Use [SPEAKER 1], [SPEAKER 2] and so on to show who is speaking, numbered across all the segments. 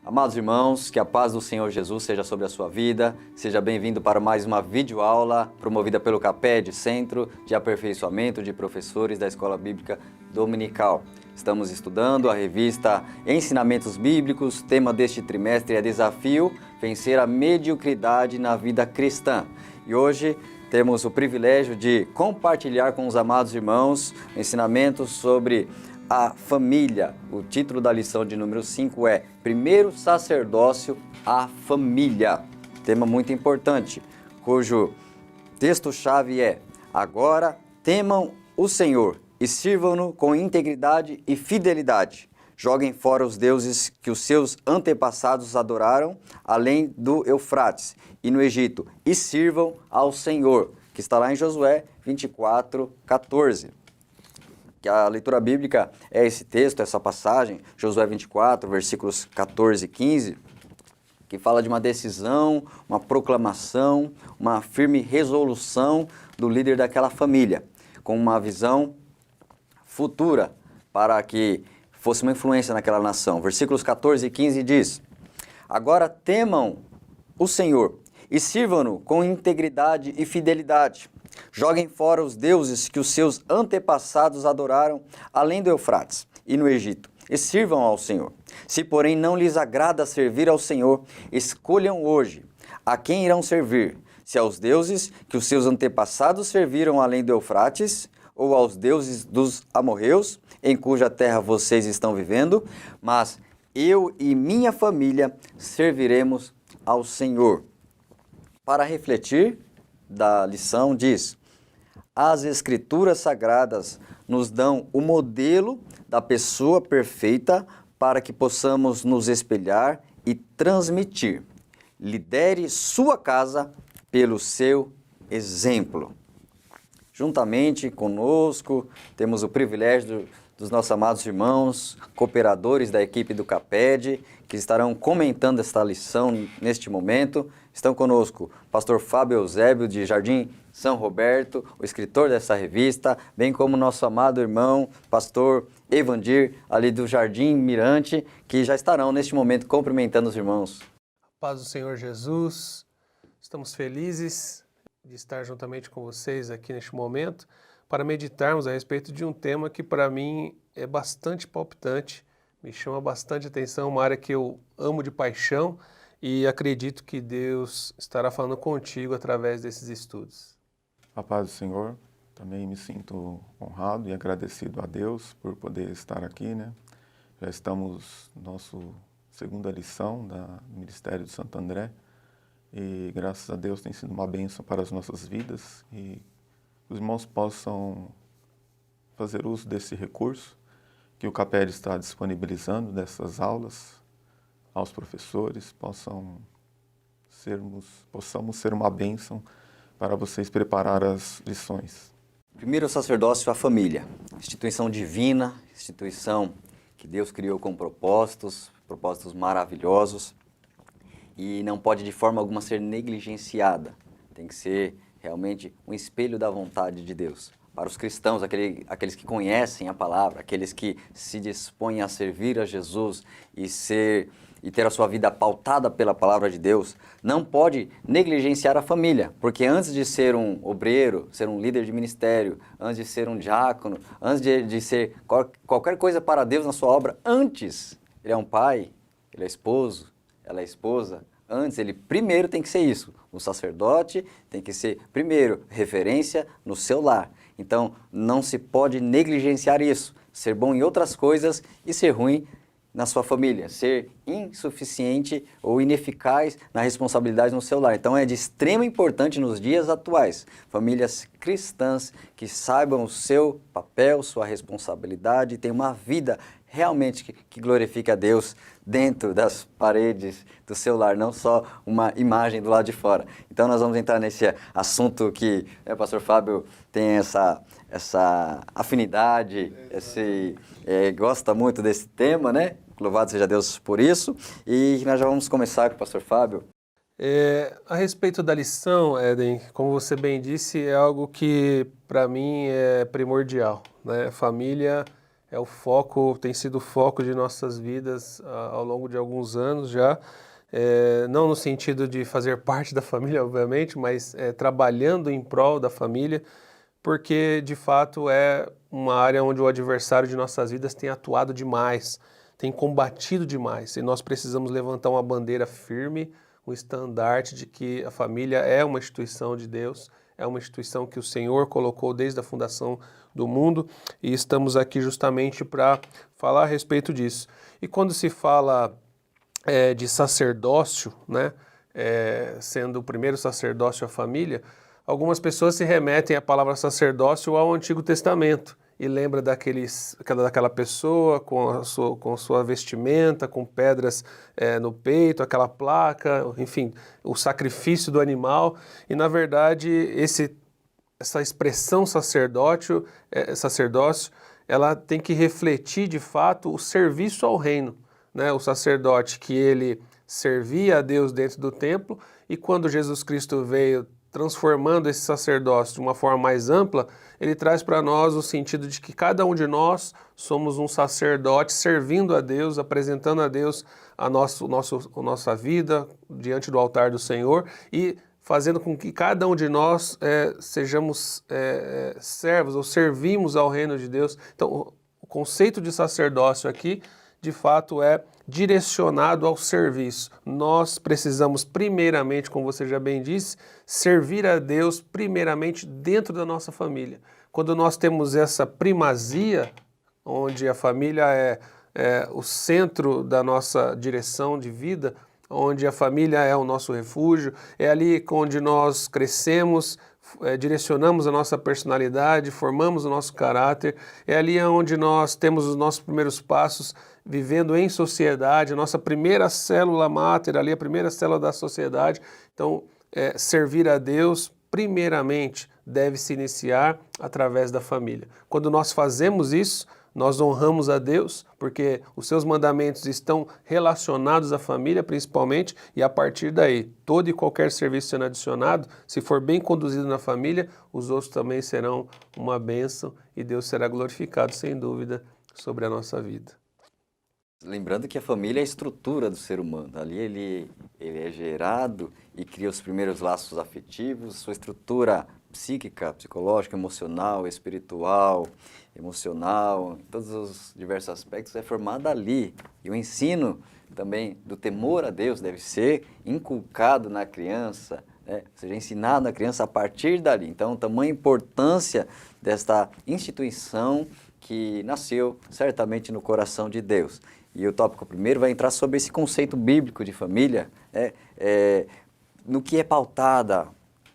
[SPEAKER 1] Amados irmãos, que a paz do Senhor Jesus seja sobre a sua vida. Seja bem-vindo para mais uma videoaula promovida pelo CAPED, Centro de Aperfeiçoamento de Professores da Escola Bíblica Dominical. Estamos estudando a revista Ensinamentos Bíblicos. Tema deste trimestre é Desafio Vencer a Mediocridade na Vida Cristã. E hoje temos o privilégio de compartilhar com os amados irmãos ensinamentos sobre a família. O título da lição de número 5 é Primeiro Sacerdócio, a Família. Tema muito importante, cujo texto-chave é: Agora temam o Senhor e sirvam-no com integridade e fidelidade. Joguem fora os deuses que os seus antepassados adoraram, além do Eufrates e no Egito, e sirvam ao Senhor, que está lá em Josué 24:14. Que a leitura bíblica é esse texto, essa passagem, Josué 24, versículos 14 e 15, que fala de uma decisão, uma proclamação, uma firme resolução do líder daquela família, com uma visão futura para que fosse uma influência naquela nação. Versículos 14 e 15 diz: Agora temam o Senhor e sirvam-no com integridade e fidelidade. Joguem fora os deuses que os seus antepassados adoraram, além do Eufrates e no Egito, e sirvam ao Senhor. Se, porém, não lhes agrada servir ao Senhor, escolham hoje a quem irão servir, se aos deuses que os seus antepassados serviram além do Eufrates, ou aos deuses dos amorreus, em cuja terra vocês estão vivendo, mas eu e minha família serviremos ao Senhor. Para refletir da lição diz: as Escrituras Sagradas nos dão o modelo da pessoa perfeita para que possamos nos espelhar e transmitir. Lidere sua casa pelo seu exemplo. Juntamente conosco, temos o privilégio dos nossos amados irmãos, cooperadores da equipe do CAPED, que estarão comentando esta lição neste momento. Estão conosco o pastor Fábio Eusébio, de Jardim São Roberto, o escritor dessa revista, bem como nosso amado irmão, pastor Evandir, ali do Jardim Mirante, que já estarão neste momento cumprimentando os irmãos.
[SPEAKER 2] Paz do Senhor Jesus, estamos felizes de estar juntamente com vocês aqui neste momento para meditarmos a respeito de um tema que para mim é bastante palpitante, me chama bastante atenção, uma área que eu amo de paixão e acredito que Deus estará falando contigo através desses estudos.
[SPEAKER 3] A paz do Senhor, também me sinto honrado e agradecido a Deus por poder estar aqui, né? Já estamos na nossa segunda lição do Ministério de Santo André e graças a Deus tem sido uma bênção para as nossas vidas e os irmãos possam fazer uso desse recurso que o CAPED está disponibilizando, dessas aulas, aos professores, possamos ser uma bênção para vocês preparar as lições.
[SPEAKER 1] Primeiro sacerdócio, a família. Instituição divina, instituição que Deus criou com propósitos maravilhosos e não pode de forma alguma ser negligenciada. Tem que ser realmente um espelho da vontade de Deus. Para os cristãos, aqueles que conhecem a palavra, aqueles que se dispõem a servir a Jesus e ter a sua vida pautada pela palavra de Deus, não pode negligenciar a família, porque antes de ser um obreiro, ser um líder de ministério, antes de ser um diácono, antes de ser qualquer coisa para Deus na sua obra, antes ele é um pai, ele é esposo, ela é esposa, antes ele primeiro tem que ser isso, o sacerdote tem que ser primeiro referência no seu lar. Então não se pode negligenciar isso, ser bom em outras coisas e ser ruim na sua família, ser insuficiente ou ineficaz na responsabilidade no seu lar. Então é de extrema importância nos dias atuais, famílias cristãs que saibam o seu papel, sua responsabilidade e tenham uma vida realmente que glorifique a Deus dentro das paredes do seu lar, não só uma imagem do lado de fora. Então nós vamos entrar nesse assunto que o pastor Fábio tem essa afinidade, gosta muito desse tema, né? Louvado seja Deus por isso. E nós já vamos começar com o pastor Fábio.
[SPEAKER 2] A respeito da lição, Éden, como você bem disse, é algo que para mim é primordial, né? Família é o foco, tem sido o foco de nossas vidas ao longo de alguns anos já. Não no sentido de fazer parte da família, obviamente, mas trabalhando em prol da família, porque de fato é uma área onde o adversário de nossas vidas tem atuado demais, tem combatido demais, e nós precisamos levantar uma bandeira firme, um estandarte de que a família é uma instituição de Deus, é uma instituição que o Senhor colocou desde a fundação do mundo, e estamos aqui justamente para falar a respeito disso. E quando se fala de sacerdócio, né, sendo o primeiro sacerdócio a família, algumas pessoas se remetem à palavra sacerdócio ao Antigo Testamento e lembra daquela pessoa com sua vestimenta, com pedras no peito, aquela placa, enfim, o sacrifício do animal. E, na verdade, essa expressão sacerdócio, ela tem que refletir, de fato, o serviço ao reino, né? O sacerdote que ele servia a Deus dentro do templo, e quando Jesus Cristo veio transformando esse sacerdócio de uma forma mais ampla, ele traz para nós o sentido de que cada um de nós somos um sacerdote servindo a Deus, apresentando a Deus a nossa vida diante do altar do Senhor e fazendo com que cada um de nós sejamos servos ou servimos ao reino de Deus. Então, o conceito de sacerdócio aqui, de fato, é direcionado ao serviço. Nós precisamos primeiramente, como você já bem disse, servir a Deus primeiramente dentro da nossa família. Quando nós temos essa primazia, onde a família é o centro da nossa direção de vida, onde a família é o nosso refúgio, é ali onde nós crescemos, direcionamos a nossa personalidade, formamos o nosso caráter, é ali onde nós temos os nossos primeiros passos vivendo em sociedade, a nossa primeira célula máter, ali a primeira célula da sociedade. Então, servir a Deus, primeiramente, deve se iniciar através da família. Quando nós fazemos isso, nós honramos a Deus, porque os seus mandamentos estão relacionados à família, principalmente, e a partir daí, todo e qualquer serviço sendo adicionado, se for bem conduzido na família, os outros também serão uma bênção e Deus será glorificado, sem dúvida, sobre a nossa vida.
[SPEAKER 1] Lembrando que a família é a estrutura do ser humano. Ali ele é gerado e cria os primeiros laços afetivos, sua estrutura psíquica, psicológica, emocional, espiritual, em todos os diversos aspectos é formada ali. E o ensino também do temor a Deus deve ser inculcado na criança, né? Ou seja, ensinado na criança a partir dali. Então, tamanha importância desta instituição que nasceu certamente no coração de Deus. E o tópico primeiro vai entrar sobre esse conceito bíblico de família, no que é pautada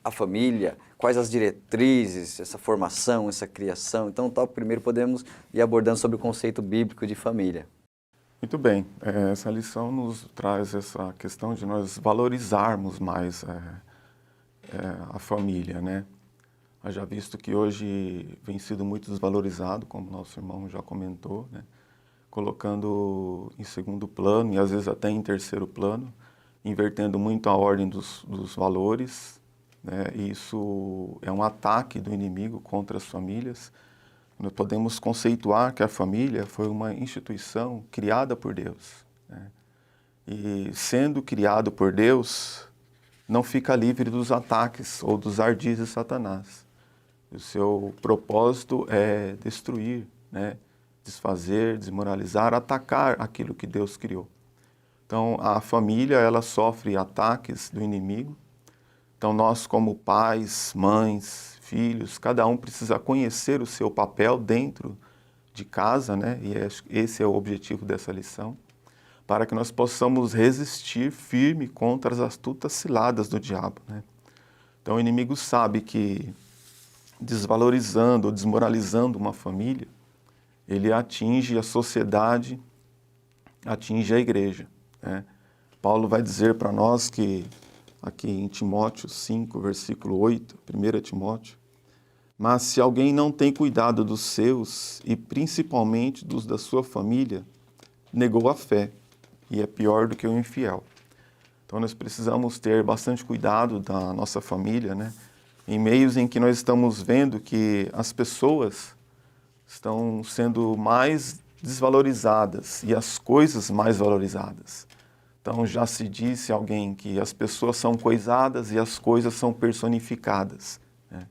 [SPEAKER 1] a família, quais as diretrizes, essa formação, essa criação. Então, o tópico primeiro podemos ir abordando sobre o conceito bíblico de família.
[SPEAKER 3] Muito bem, essa lição nos traz essa questão de nós valorizarmos mais a família, né? Já visto que hoje vem sido muito desvalorizado, como nosso irmão já comentou, né? Colocando em segundo plano e às vezes até em terceiro plano, invertendo muito a ordem dos valores, né? E isso é um ataque do inimigo contra as famílias. Nós podemos conceituar que a família foi uma instituição criada por Deus, né? E sendo criado por Deus, não fica livre dos ataques ou dos ardis de Satanás. O seu propósito é destruir, né? Desfazer, desmoralizar, atacar aquilo que Deus criou. Então, a família, ela sofre ataques do inimigo. Então, nós como pais, mães, filhos, cada um precisa conhecer o seu papel dentro de casa, né? E esse é o objetivo dessa lição, para que nós possamos resistir firme contra as astutas ciladas do diabo, né? Então, o inimigo sabe que desvalorizando ou desmoralizando uma família, ele atinge a sociedade, atinge a igreja, né? Paulo vai dizer para nós que, aqui em Timóteo 5, versículo 8, 1 Timóteo, mas se alguém não tem cuidado dos seus, e principalmente dos da sua família, negou a fé, e é pior do que o infiel. Então nós precisamos ter bastante cuidado da nossa família, né? Em meios em que nós estamos vendo que as pessoas estão sendo mais desvalorizadas e as coisas mais valorizadas. Então já se disse alguém que as pessoas são coisadas e as coisas são personificadas, né?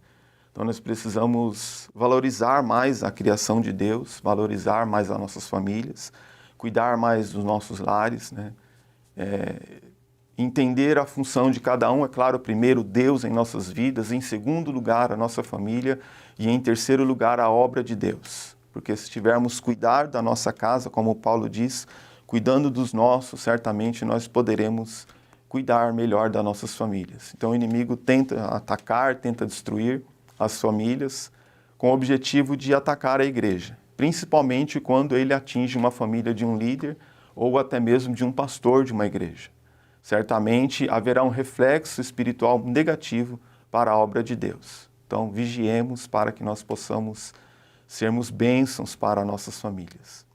[SPEAKER 3] Então nós precisamos valorizar mais a criação de Deus, valorizar mais as nossas famílias, cuidar mais dos nossos lares, né? Entender a função de cada um, é claro, primeiro Deus em nossas vidas, em segundo lugar a nossa família e em terceiro lugar a obra de Deus. Porque se tivermos cuidar da nossa casa, como Paulo diz, cuidando dos nossos, certamente nós poderemos cuidar melhor das nossas famílias. Então o inimigo tenta atacar, tenta destruir as famílias com o objetivo de atacar a igreja, principalmente quando ele atinge uma família de um líder ou até mesmo de um pastor de uma igreja. Certamente haverá um reflexo espiritual negativo para a obra de Deus. Então vigiemos para que nós possamos sermos bênçãos para nossas famílias.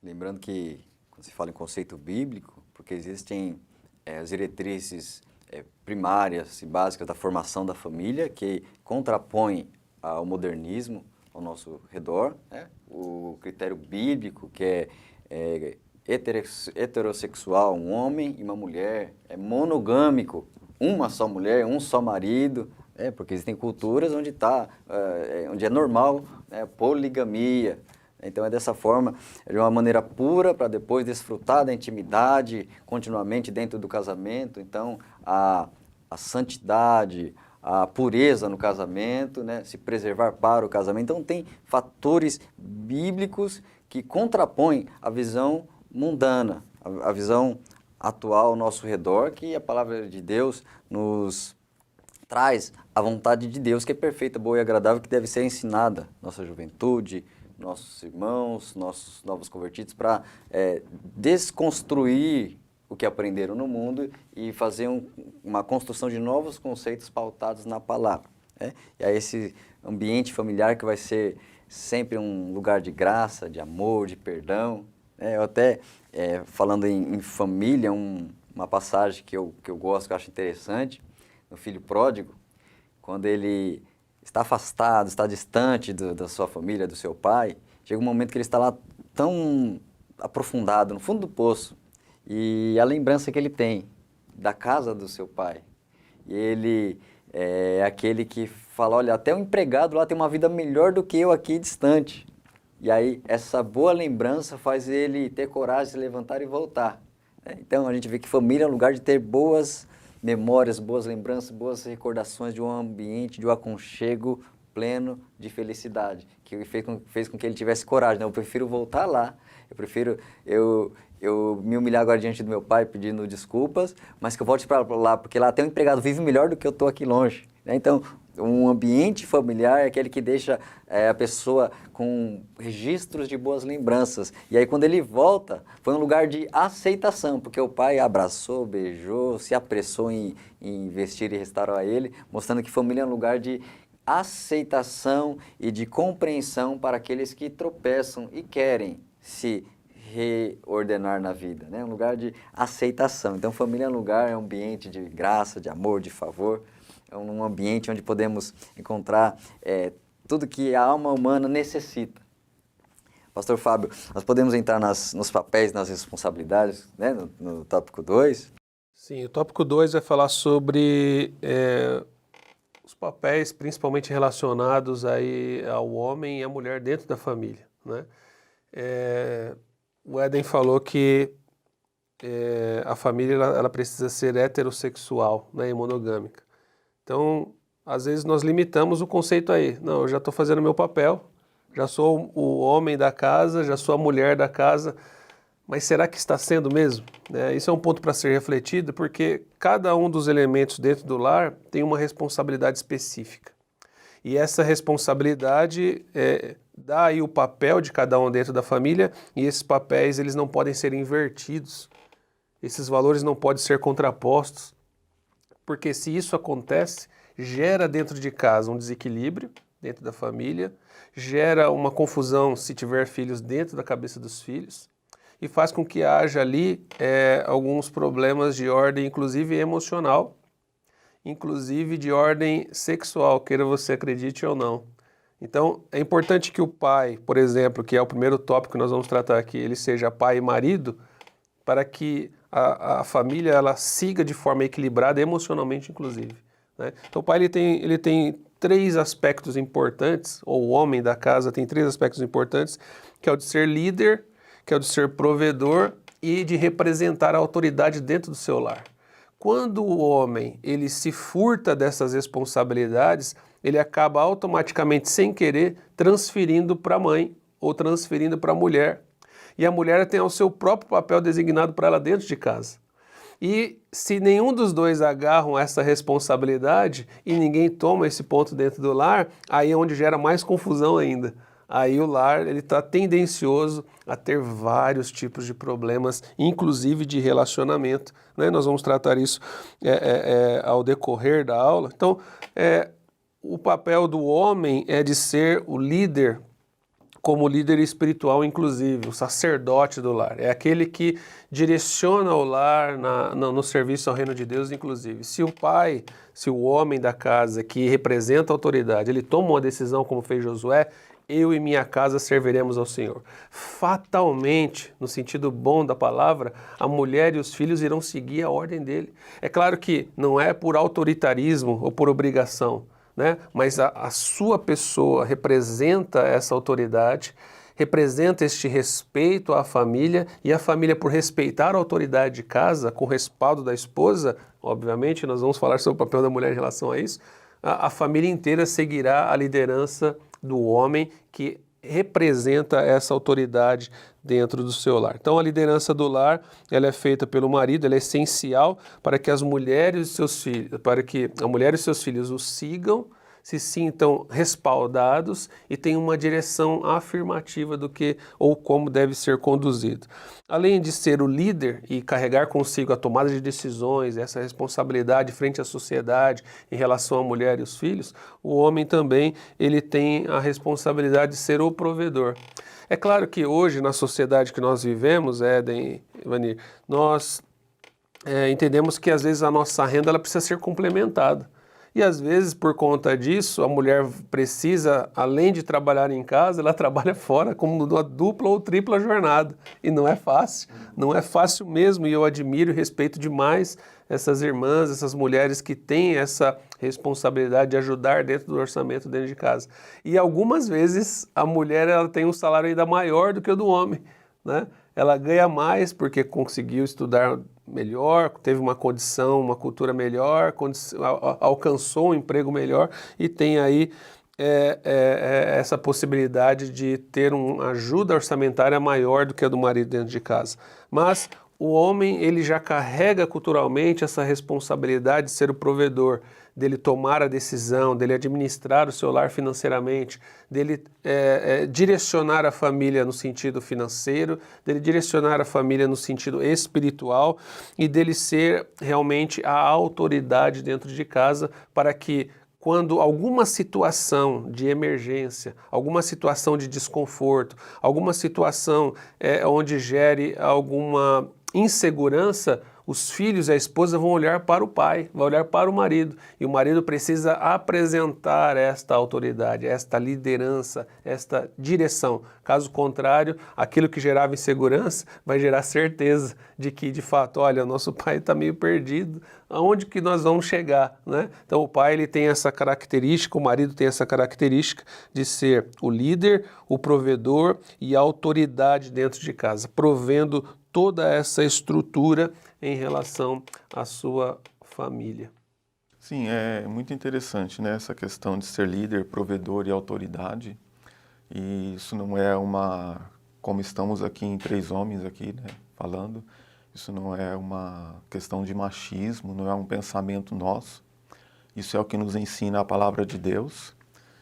[SPEAKER 1] Lembrando que, quando se fala em conceito bíblico, porque existem as diretrizes primárias e básicas da formação da família, que contrapõem ao modernismo ao nosso redor, né? O critério bíblico, que é heterossexual, um homem e uma mulher, é monogâmico, uma só mulher, um só marido, porque existem culturas onde onde é normal, né, poligamia. Então é dessa forma, de uma maneira pura, para depois desfrutar da intimidade continuamente dentro do casamento. Então a santidade, a pureza no casamento, né, se preservar para o casamento. Então tem fatores bíblicos que contrapõem a visão mundana, a visão atual ao nosso redor, que a palavra de Deus nos traz a vontade de Deus, que é perfeita, boa e agradável, que deve ser ensinada nossa juventude, nossos irmãos, nossos novos convertidos, para desconstruir o que aprenderam no mundo e fazer uma construção de novos conceitos pautados na palavra. E aí esse ambiente familiar que vai ser sempre um lugar de graça, de amor, de perdão. Eu até, falando em família, uma passagem que eu gosto, que eu acho interessante, no filho pródigo, quando ele está afastado, está distante da sua família, do seu pai, chega um momento que ele está lá tão aprofundado, no fundo do poço, e a lembrança que ele tem da casa do seu pai. E ele é aquele que fala, olha, até o empregado lá tem uma vida melhor do que eu aqui distante. E aí essa boa lembrança faz ele ter coragem de se levantar e voltar. Então a gente vê que família é um lugar de ter boas memórias, boas lembranças, boas recordações de um ambiente, de um aconchego pleno de felicidade, que fez com que ele tivesse coragem. Eu prefiro voltar lá, eu prefiro eu me humilhar agora diante do meu pai pedindo desculpas, mas que eu volte para lá, porque lá tem um empregado vive melhor do que eu estou aqui longe. Então, um ambiente familiar é aquele que deixa a pessoa com registros de boas lembranças. E aí, quando ele volta, foi um lugar de aceitação, porque o pai abraçou, beijou, se apressou em investir e restaurar ele, mostrando que família é um lugar de aceitação e de compreensão para aqueles que tropeçam e querem se reordenar na vida, né? Um lugar de aceitação. Então, família é um lugar, é um ambiente de graça, de amor, de favor. É um ambiente onde podemos encontrar tudo que a alma humana necessita. Pastor Fábio, nós podemos entrar nos papéis, nas responsabilidades, né? No tópico 2?
[SPEAKER 2] Sim, o tópico 2 vai falar sobre os papéis principalmente relacionados aí ao homem e à mulher dentro da família, né? O Éden falou que a família ela precisa ser heterossexual, né, e monogâmica. Então, às vezes nós limitamos o conceito aí. Não, eu já estou fazendo o meu papel, já sou o homem da casa, já sou a mulher da casa, mas será que está sendo mesmo? Isso é um ponto para ser refletido, porque cada um dos elementos dentro do lar tem uma responsabilidade específica. E essa responsabilidade dá aí o papel de cada um dentro da família, e esses papéis eles não podem ser invertidos, esses valores não podem ser contrapostos, porque se isso acontece, gera dentro de casa um desequilíbrio dentro da família, gera uma confusão se tiver filhos dentro da cabeça dos filhos, e faz com que haja ali alguns problemas de ordem, inclusive emocional, inclusive de ordem sexual, queira você acredite ou não. Então, é importante que o pai, por exemplo, que é o primeiro tópico que nós vamos tratar aqui, ele seja pai e marido, para que a família ela siga de forma equilibrada, emocionalmente inclusive, né? Então, o pai ele tem três aspectos importantes, ou o homem da casa tem três aspectos importantes, que é o de ser líder, que é o de ser provedor e de representar a autoridade dentro do seu lar. Quando o homem ele se furta dessas responsabilidades, ele acaba automaticamente, sem querer, transferindo para a mãe ou transferindo para a mulher. E a mulher tem o seu próprio papel designado para ela dentro de casa. E se nenhum dos dois agarram essa responsabilidade e ninguém toma esse ponto dentro do lar, aí é onde gera mais confusão ainda. Aí o lar ele está tendencioso a ter vários tipos de problemas, inclusive de relacionamento, né? Nós vamos tratar isso ao decorrer da aula. Então, o papel do homem é de ser o líder, como líder espiritual, inclusive, o sacerdote do lar. É aquele que direciona o lar no serviço ao reino de Deus, inclusive. Se o pai, se o homem da casa que representa a autoridade, ele toma uma decisão como fez Josué, eu e minha casa serviremos ao Senhor. Fatalmente, no sentido bom da palavra, a mulher e os filhos irão seguir a ordem dele. É claro que não é por autoritarismo ou por obrigação, né? Mas a sua pessoa representa essa autoridade, representa este respeito à família, e a família, por respeitar a autoridade de casa, com o respaldo da esposa, obviamente nós vamos falar sobre o papel da mulher em relação a isso, a família inteira seguirá a liderança do homem que representa essa autoridade dentro do seu lar. Então a liderança do lar, ela é feita pelo marido, ela é essencial para que as mulheres e seus filhos, para que a mulher e seus filhos o sigam, se sintam respaldados e tenham uma direção afirmativa do que ou como deve ser conduzido. Além de ser o líder e carregar consigo a tomada de decisões, essa responsabilidade frente à sociedade em relação à mulher e os filhos, o homem também ele tem a responsabilidade de ser o provedor. É claro que hoje, na sociedade que nós vivemos, Éden, Ivanir, nós entendemos que às vezes a nossa renda ela precisa ser complementada. E às vezes, por conta disso, a mulher precisa, além de trabalhar em casa, ela trabalha fora como uma dupla ou tripla jornada. E não é fácil, não é fácil mesmo. E eu admiro e respeito demais essas irmãs, essas mulheres que têm essa responsabilidade de ajudar dentro do orçamento dentro de casa. E algumas vezes a mulher ela tem um salário ainda maior do que o do homem, né? Ela ganha mais porque conseguiu estudar melhor, teve uma condição, uma cultura melhor, alcançou um emprego melhor e tem aí essa possibilidade de ter uma ajuda orçamentária maior do que a do marido dentro de casa. Mas o homem ele já carrega culturalmente essa responsabilidade de ser o provedor, dele tomar a decisão, dele administrar o seu lar financeiramente, dele direcionar a família no sentido financeiro, dele direcionar a família no sentido espiritual e dele ser realmente a autoridade dentro de casa para que quando alguma situação de emergência, alguma situação de desconforto, alguma situação onde gere alguma insegurança, os filhos e a esposa vão olhar para o pai, vão olhar para o marido, e o marido precisa apresentar esta autoridade, esta liderança, esta direção. Caso contrário, aquilo que gerava insegurança vai gerar certeza de que, de fato, olha, o nosso pai está meio perdido, aonde que nós vamos chegar, né? Então o pai ele tem essa característica, o marido tem essa característica de ser o líder, o provedor e a autoridade dentro de casa, provendo toda essa estrutura em relação à sua família.
[SPEAKER 3] Sim, é muito interessante, né, essa questão de ser líder, provedor e autoridade. E isso não é como estamos aqui em três homens aqui, né, falando, isso não é uma questão de machismo, não é um pensamento nosso. Isso é o que nos ensina a palavra de Deus.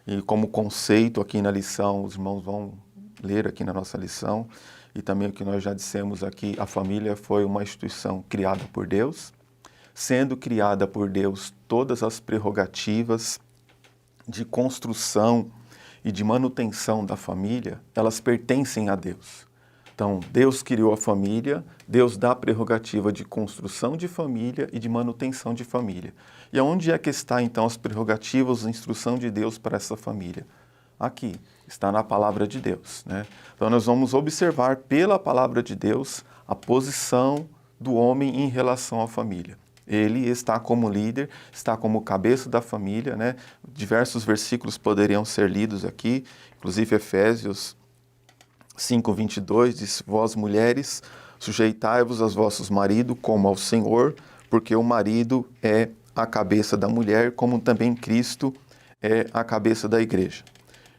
[SPEAKER 3] E como conceito aqui na lição, os irmãos vão ler aqui na nossa lição, e também o que nós já dissemos aqui, a família foi uma instituição criada por Deus, sendo criada por Deus todas as prerrogativas de construção e de manutenção da família, elas pertencem a Deus. Então, Deus criou a família, Deus dá a prerrogativa de construção de família e de manutenção de família. E onde é que está, então, as prerrogativas, a instrução de Deus para essa família? aqui, está na palavra de Deus, né? Então nós vamos observar pela palavra de Deus a posição do homem em relação à família. Ele está como líder, está como cabeça da família, né? Diversos versículos poderiam ser lidos aqui, inclusive Efésios 5:22 diz: vós mulheres, sujeitai-vos aos vossos maridos como ao Senhor, porque o marido é a cabeça da mulher, como também Cristo é a cabeça da igreja.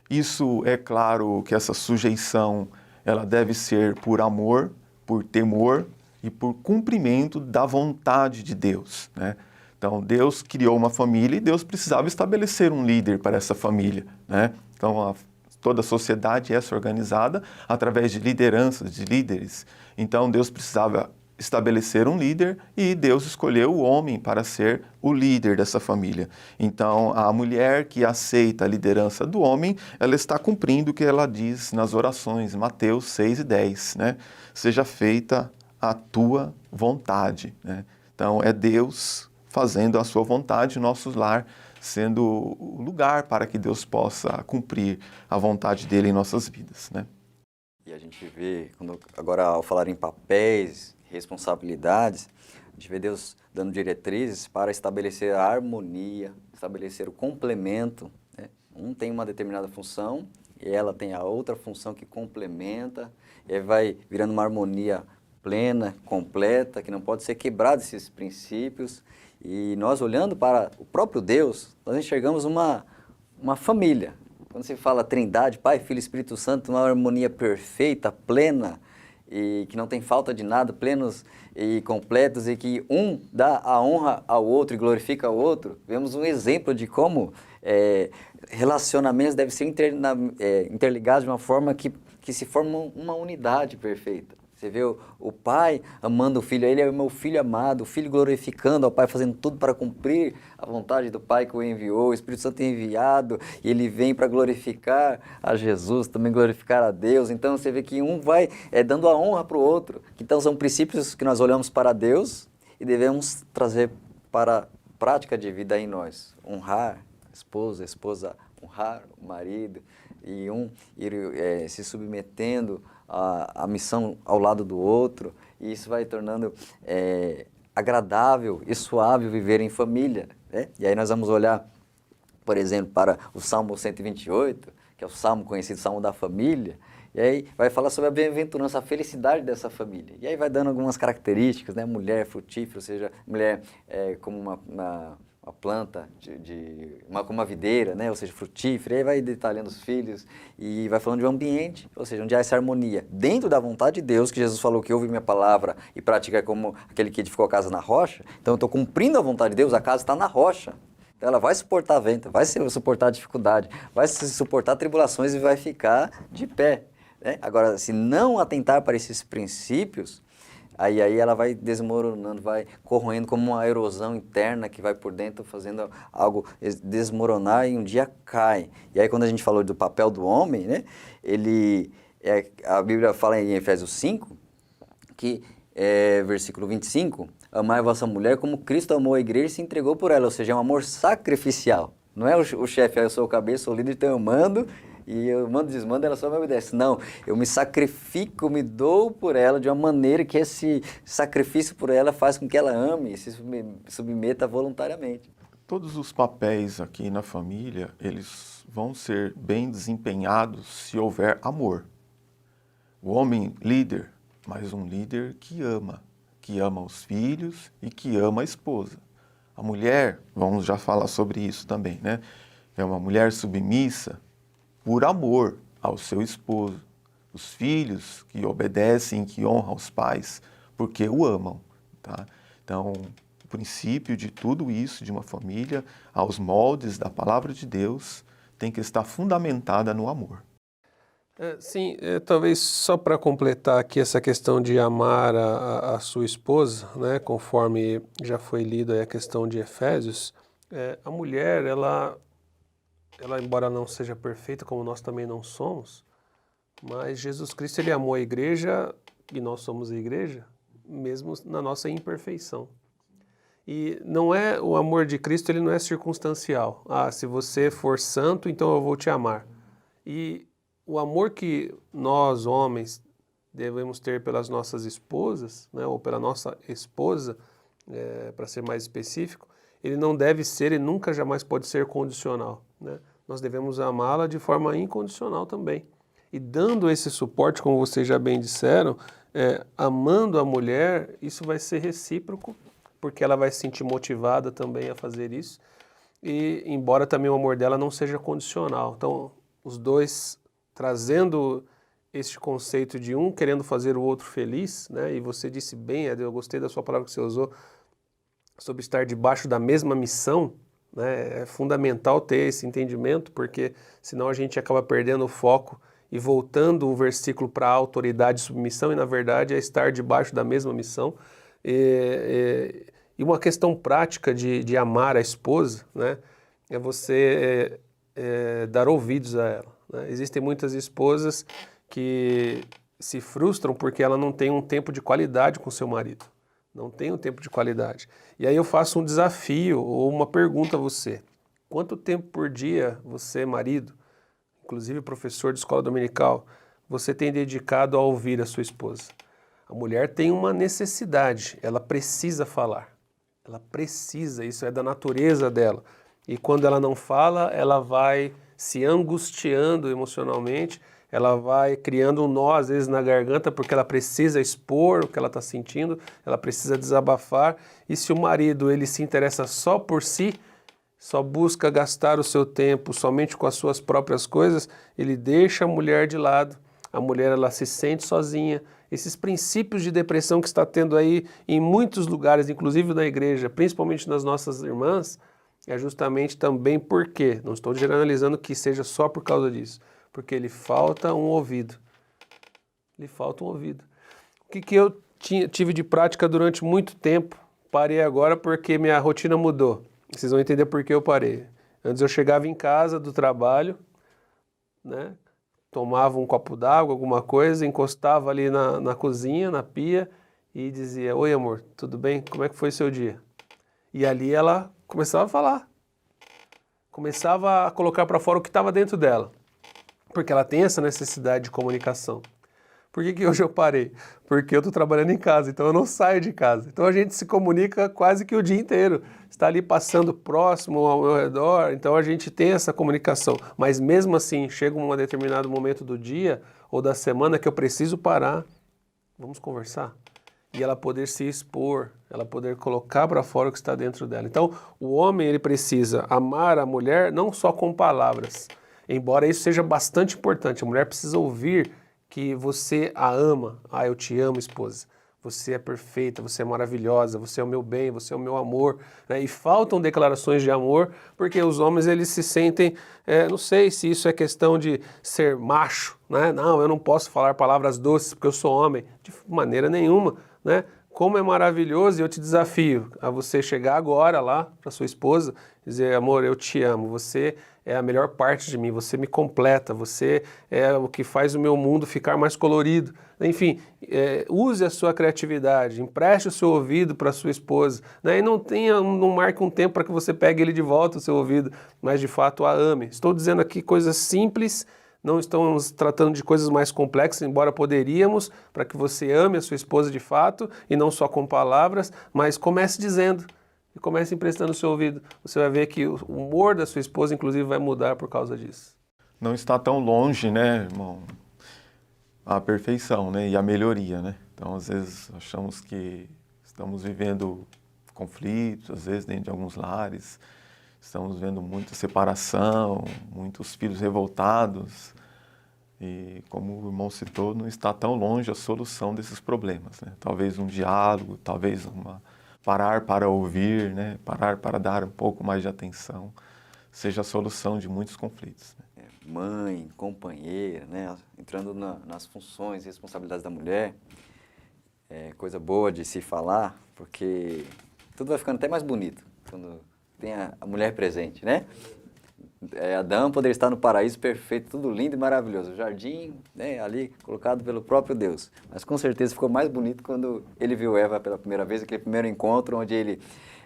[SPEAKER 3] Isso é claro que essa sujeição ela deve ser por amor, por temor e por cumprimento da vontade de Deus, né? Então Deus criou uma família e Deus precisava estabelecer um líder para essa família, né? Então toda a sociedade é organizada através de lideranças, de líderes. Então Deus precisava estabelecer um líder e Deus escolheu o homem para ser o líder dessa família. Então, a mulher que aceita a liderança do homem, ela está cumprindo o que ela diz nas orações, Mateus 6:10, né? Seja feita a tua vontade, né? Então, é Deus fazendo a sua vontade, nosso lar sendo o lugar para que Deus possa cumprir a vontade dele em nossas vidas, né?
[SPEAKER 1] E a gente vê, agora ao falar em papéis, responsabilidades, a gente vê Deus dando diretrizes para estabelecer a harmonia, estabelecer o complemento, né? Um tem uma determinada função e ela tem a outra função que complementa, e aí vai virando uma harmonia plena, completa, que não pode ser quebrada esses princípios. E nós, olhando para o próprio Deus, nós enxergamos uma família. Quando se fala Trindade, Pai, Filho e Espírito Santo, uma harmonia perfeita, plena, e que não tem falta de nada, plenos e completos, e que um dá a honra ao outro e glorifica o outro. Vemos um exemplo de como relacionamentos devem ser interligados de uma forma que se forma uma unidade perfeita. Você vê o pai amando o filho, ele é o meu filho amado, o filho glorificando ao pai, fazendo tudo para cumprir a vontade do pai que o enviou, o Espírito Santo é enviado e ele vem para glorificar a Jesus, também glorificar a Deus. Então você vê que um vai dando a honra para o outro. Então são princípios que nós olhamos para Deus e devemos trazer para a prática de vida em nós. Honrar a esposa honrar o marido e ir se submetendo a missão ao lado do outro, e isso vai tornando agradável e suave viver em família, né? E aí nós vamos olhar, por exemplo, para o Salmo 128, que é o salmo conhecido, Salmo da Família, e aí vai falar sobre a bem-aventurança, a felicidade dessa família. E aí vai dando algumas características, né? Mulher frutífera, ou seja, mulher como uma planta, como uma videira, né? Ou seja, frutífera, e aí vai detalhando os filhos e vai falando de um ambiente, ou seja, onde há essa harmonia dentro da vontade de Deus, que Jesus falou que ouve minha palavra e pratica como aquele que edificou a casa na rocha. Então eu estou cumprindo a vontade de Deus, a casa está na rocha. Então ela vai suportar vento, vai suportar dificuldade, vai suportar tribulações e vai ficar de pé, né? Agora, se não atentar para esses princípios, aí ela vai desmoronando, vai corroendo como uma erosão interna que vai por dentro fazendo algo desmoronar e um dia cai. E aí quando a gente falou do papel do homem, né, a Bíblia fala em Efésios 5, que versículo 25, amai a vossa mulher como Cristo amou a igreja e se entregou por ela, ou seja, é um amor sacrificial. Não é o chefe, eu sou o cabeça, sou o líder, então eu mando, e eu mando, desmando, ela só me obedece. Não, eu me sacrifico, me dou por ela de uma maneira que esse sacrifício por ela faz com que ela ame e se submeta voluntariamente.
[SPEAKER 3] Todos os papéis aqui na família, eles vão ser bem desempenhados se houver amor. O homem líder, mas um líder que ama os filhos e que ama a esposa. A mulher, vamos já falar sobre isso também, né? É uma mulher submissa por amor ao seu esposo. Os filhos que obedecem, que honram os pais, porque o amam, tá? Então, o princípio de tudo isso, de uma família, aos moldes da palavra de Deus, tem que estar fundamentada no amor.
[SPEAKER 2] Sim, talvez só para completar aqui essa questão de amar a sua esposa, né, conforme já foi lida a questão de Efésios, a mulher, ela, embora não seja perfeita, como nós também não somos, mas Jesus Cristo, ele amou a igreja, e nós somos a igreja, mesmo na nossa imperfeição. E não é o amor de Cristo, ele não é circunstancial. Se você for santo, então eu vou te amar. E o amor que nós, homens, devemos ter pelas nossas esposas, né, ou pela nossa esposa, para ser mais específico, ele não deve ser e nunca jamais pode ser condicional, né? Nós devemos amá-la de forma incondicional também. E dando esse suporte, como vocês já bem disseram, amando a mulher, isso vai ser recíproco, porque ela vai se sentir motivada também a fazer isso, e embora também o amor dela não seja condicional. Então, os dois trazendo este conceito de um querendo fazer o outro feliz, né? E você disse bem, Ed, eu gostei da sua palavra que você usou, sobre estar debaixo da mesma missão, né? É fundamental ter esse entendimento, porque senão a gente acaba perdendo o foco e voltando o versículo para a autoridade e submissão, e na verdade é estar debaixo da mesma missão. E uma questão prática de amar a esposa, né? É você dar ouvidos a ela, né? Existem muitas esposas que se frustram porque ela não tem um tempo de qualidade com seu marido. Não tem um tempo de qualidade. E aí eu faço um desafio ou uma pergunta a você. Quanto tempo por dia você, marido, inclusive professor de escola dominical, você tem dedicado a ouvir a sua esposa? A mulher tem uma necessidade, ela precisa falar. Ela precisa, isso é da natureza dela. E quando ela não fala, ela vai se angustiando emocionalmente, ela vai criando um nó, às vezes, na garganta, porque ela precisa expor o que ela está sentindo, ela precisa desabafar. E se o marido ele se interessa só por si, só busca gastar o seu tempo somente com as suas próprias coisas, ele deixa a mulher de lado. A mulher ela se sente sozinha. Esses princípios de depressão que está tendo aí em muitos lugares, inclusive na igreja, principalmente nas nossas irmãs, é justamente também porque, não estou generalizando que seja só por causa disso, porque lhe falta um ouvido. Lhe falta um ouvido. O que eu tive de prática durante muito tempo, parei agora porque minha rotina mudou. Vocês vão entender por que eu parei. Antes eu chegava em casa do trabalho, né? Tomava um copo d'água, alguma coisa, encostava ali na cozinha, na pia e dizia: "Oi, amor, tudo bem? Como é que foi seu dia?" E ali ela começava a falar, começava a colocar para fora o que estava dentro dela, porque ela tem essa necessidade de comunicação. Por que hoje eu parei? Porque eu estou trabalhando em casa, então eu não saio de casa. Então a gente se comunica quase que o dia inteiro. Está ali passando próximo ao meu redor, então a gente tem essa comunicação. Mas mesmo assim, chega um determinado momento do dia ou da semana que eu preciso parar. Vamos conversar? E ela poder se expor, ela poder colocar para fora o que está dentro dela. Então, o homem ele precisa amar a mulher não só com palavras, embora isso seja bastante importante. A mulher precisa ouvir que você a ama. Ah, eu te amo, esposa. Você é perfeita, você é maravilhosa, você é o meu bem, você é o meu amor. Né? E faltam declarações de amor, porque os homens eles se sentem, não sei se isso é questão de ser macho, né? Não, eu não posso falar palavras doces porque eu sou homem. De maneira nenhuma, né? Como é maravilhoso, e eu te desafio a você chegar agora lá para sua esposa e dizer: amor, eu te amo, você é a melhor parte de mim, você me completa, você é o que faz o meu mundo ficar mais colorido. Enfim, use a sua criatividade, empreste o seu ouvido para a sua esposa, né? E não marque um tempo para que você pegue ele de volta, o seu ouvido, mas de fato a ame. Estou dizendo aqui coisas simples. Não estamos tratando de coisas mais complexas, embora poderíamos, para que você ame a sua esposa de fato, e não só com palavras, mas comece dizendo, e comece emprestando o seu ouvido. Você vai ver que o humor da sua esposa, inclusive, vai mudar por causa disso.
[SPEAKER 3] Não está tão longe, né, irmão, a perfeição, né, e a melhoria, né? Então, às vezes, achamos que estamos vivendo conflitos, às vezes, dentro de alguns lares. Estamos vendo muita separação, muitos filhos revoltados. E, como o irmão citou, não está tão longe a solução desses problemas, né? Talvez um diálogo, talvez parar para ouvir, né? Parar para dar um pouco mais de atenção, seja a solução de muitos conflitos, né?
[SPEAKER 1] Mãe, companheira, né? Entrando nas funções e responsabilidades da mulher, é coisa boa de se falar, porque tudo vai ficando até mais bonito quando tem a mulher presente, né? Adão poderia estar no paraíso perfeito, tudo lindo e maravilhoso. O jardim, né, ali colocado pelo próprio Deus. Mas com certeza ficou mais bonito quando ele viu Eva pela primeira vez, aquele primeiro encontro onde ele,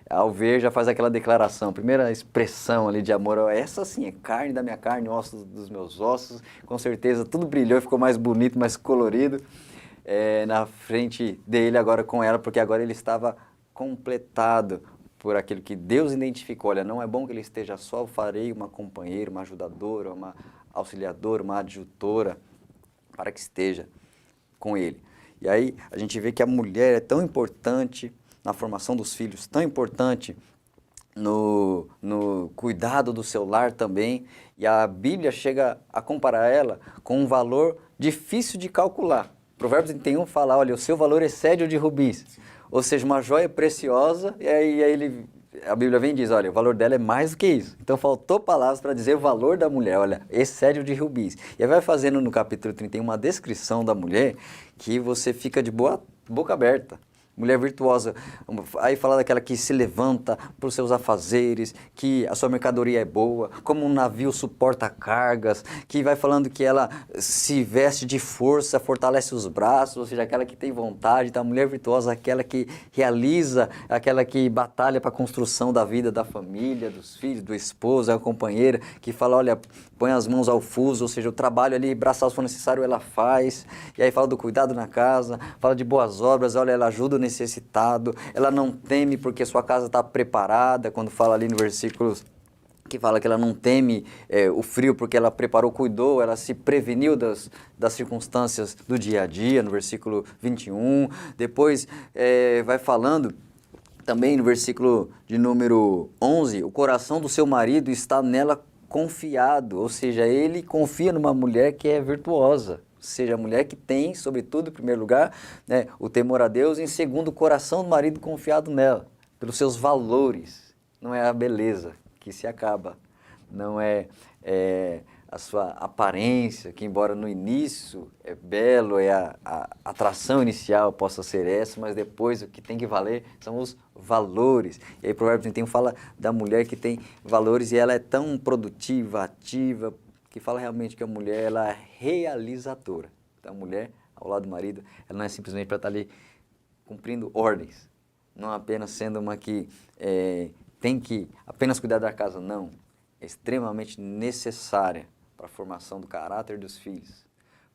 [SPEAKER 1] ao ver, já faz aquela declaração, primeira expressão ali de amor. Essa sim é carne da minha carne, ossos dos meus ossos. Com certeza tudo brilhou, ficou mais bonito, mais colorido na frente dele agora com ela, porque agora ele estava completado por aquilo que Deus identificou. Olha, não é bom que ele esteja só, eu farei uma companheira, uma ajudadora, uma auxiliadora, uma adjutora, para que esteja com ele. E aí a gente vê que a mulher é tão importante na formação dos filhos, tão importante no cuidado do seu lar também, e a Bíblia chega a comparar ela com um valor difícil de calcular. Provérbios 31 fala, olha, o seu valor excede o de rubis. Ou seja, uma joia preciosa, e aí a Bíblia vem e diz, olha, o valor dela é mais do que isso. Então faltou palavras para dizer o valor da mulher, olha, excede o de rubis. E aí vai fazendo no capítulo 31 uma descrição da mulher que você fica de boca aberta. Mulher virtuosa, aí fala daquela que se levanta para os seus afazeres, que a sua mercadoria é boa, como um navio suporta cargas, que vai falando que ela se veste de força, fortalece os braços, ou seja, aquela que tem vontade. Então, a mulher virtuosa é aquela que realiza, aquela que batalha para a construção da vida da família, dos filhos, do esposo, é a companheira, que fala, olha, põe as mãos ao fuso, ou seja, o trabalho ali, braçal se for necessário, ela faz. E aí fala do cuidado na casa, fala de boas obras, olha, ela ajuda o necessitado, ela não teme porque sua casa está preparada, quando fala ali no versículo que fala que ela não teme o frio porque ela preparou, cuidou, ela se preveniu das circunstâncias do dia a dia, no versículo 21. Depois vai falando também no versículo de número 11, o coração do seu marido está nela confiado, ou seja, ele confia numa mulher que é virtuosa. Ou seja, a mulher que tem, sobretudo, em primeiro lugar, né, o temor a Deus, e em segundo, o coração do marido confiado nela, pelos seus valores. Não é a beleza que se acaba, não é a sua aparência, que embora no início é belo, a atração inicial possa ser essa, mas depois o que tem que valer são os valores. E aí Provérbios 31 fala da mulher que tem valores e ela é tão produtiva, ativa, que fala realmente que a mulher ela é realizadora. Então a mulher, ao lado do marido, ela não é simplesmente para estar ali cumprindo ordens, não apenas sendo uma que tem que apenas cuidar da casa, não. É extremamente necessária para a formação do caráter dos filhos,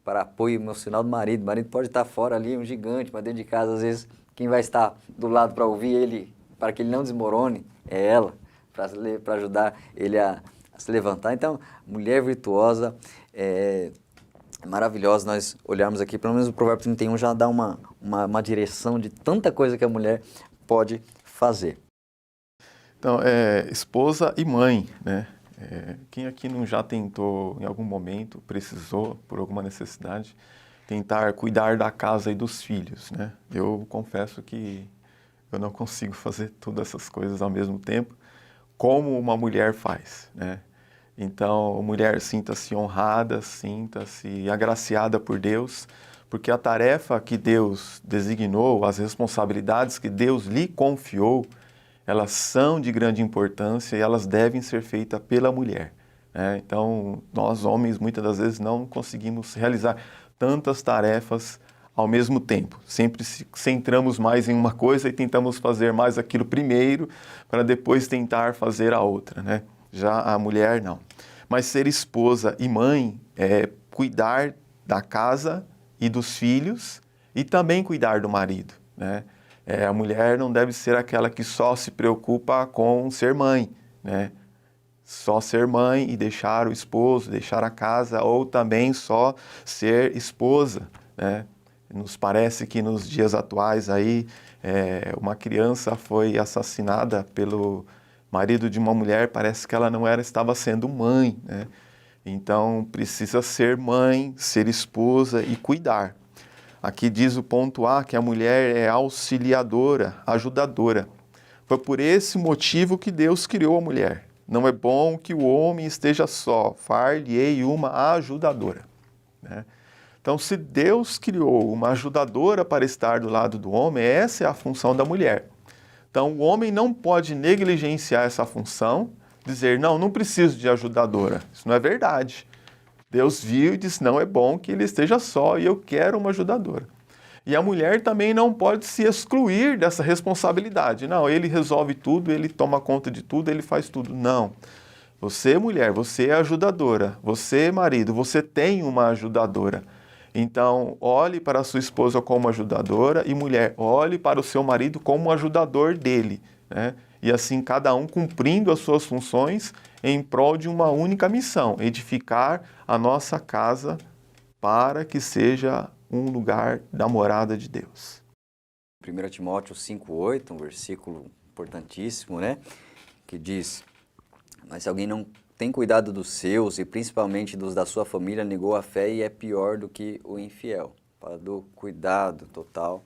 [SPEAKER 1] para apoio emocional do marido. O marido pode estar fora ali, um gigante, mas dentro de casa, às vezes, quem vai estar do lado para ouvir ele, para que ele não desmorone, é ela, para ajudar ele a se levantar. Então, mulher virtuosa é maravilhosa. Nós olharmos aqui, pelo menos o Provérbio 31 já dá uma direção de tanta coisa que a mulher pode fazer.
[SPEAKER 3] Então, esposa e mãe, né? Quem aqui não já tentou, em algum momento, precisou, por alguma necessidade, tentar cuidar da casa e dos filhos, né? Eu confesso que eu não consigo fazer todas essas coisas ao mesmo tempo, como uma mulher faz, né? Então, mulher, sinta-se honrada, sinta-se agraciada por Deus, porque a tarefa que Deus designou, as responsabilidades que Deus lhe confiou, elas são de grande importância e elas devem ser feitas pela mulher, né? Então, nós homens, muitas das vezes, não conseguimos realizar tantas tarefas ao mesmo tempo. Sempre centramos mais em uma coisa e tentamos fazer mais aquilo primeiro, para depois tentar fazer a outra, né? Já a mulher, não. Mas ser esposa e mãe é cuidar da casa e dos filhos e também cuidar do marido, né? A mulher não deve ser aquela que só se preocupa com ser mãe, né? Só ser mãe e deixar o esposo, deixar a casa, ou também só ser esposa, né? Nos parece que nos dias atuais aí, uma criança foi assassinada pelo marido de uma mulher, parece que ela não estava sendo mãe, né? Então precisa ser mãe, ser esposa e cuidar. Aqui diz o ponto A que a mulher é auxiliadora, ajudadora. Foi por esse motivo que Deus criou a mulher. Não é bom que o homem esteja só, far-lhe-ei uma ajudadora, né? Então, se Deus criou uma ajudadora para estar do lado do homem, essa é a função da mulher. Então, o homem não pode negligenciar essa função, dizer, não preciso de ajudadora. Isso não é verdade. Deus viu e disse, não é bom que ele esteja só e eu quero uma ajudadora. E a mulher também não pode se excluir dessa responsabilidade. Não, ele resolve tudo, ele toma conta de tudo, ele faz tudo. Não. Você, mulher, você é ajudadora. Você, marido, você tem uma ajudadora. Então, olhe para a sua esposa como ajudadora e, mulher, olhe para o seu marido como ajudador dele, né? E assim, cada um cumprindo as suas funções em prol de uma única missão, edificar a nossa casa para que seja um lugar da morada de Deus.
[SPEAKER 1] 1 Timóteo 5,8, um versículo importantíssimo, né? Que diz, mas se alguém não tem cuidado dos seus e principalmente dos da sua família, negou a fé e é pior do que o infiel. Fala do cuidado total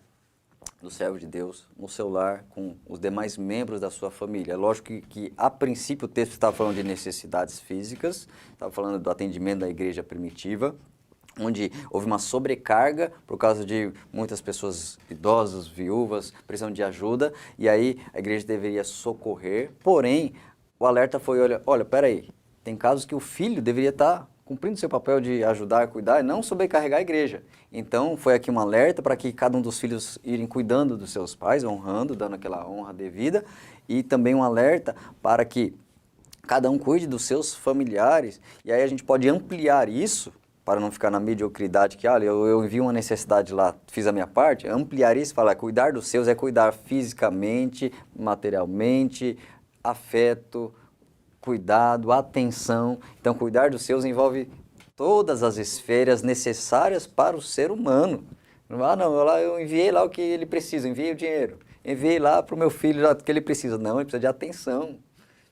[SPEAKER 1] do servo de Deus no seu lar com os demais membros da sua família. É lógico que a princípio o texto estava falando de necessidades físicas, estava falando do atendimento da igreja primitiva, onde houve uma sobrecarga por causa de muitas pessoas idosas, viúvas, precisando de ajuda, e aí a igreja deveria socorrer, porém o alerta foi, olha, peraí, tem casos que o filho deveria estar cumprindo seu papel de ajudar, cuidar, e não sobrecarregar a igreja. Então, foi aqui um alerta para que cada um dos filhos irem cuidando dos seus pais, honrando, dando aquela honra devida, e também um alerta para que cada um cuide dos seus familiares, e aí a gente pode ampliar isso, para não ficar na mediocridade que, olha, eu envio uma necessidade lá, fiz a minha parte, ampliar isso e falar, cuidar dos seus é cuidar fisicamente, materialmente, afeto, cuidado, atenção. Então, cuidar dos seus envolve todas as esferas necessárias para o ser humano. Eu enviei lá o que ele precisa, enviei o dinheiro, enviei lá para o meu filho o que ele precisa. Não, ele precisa de atenção,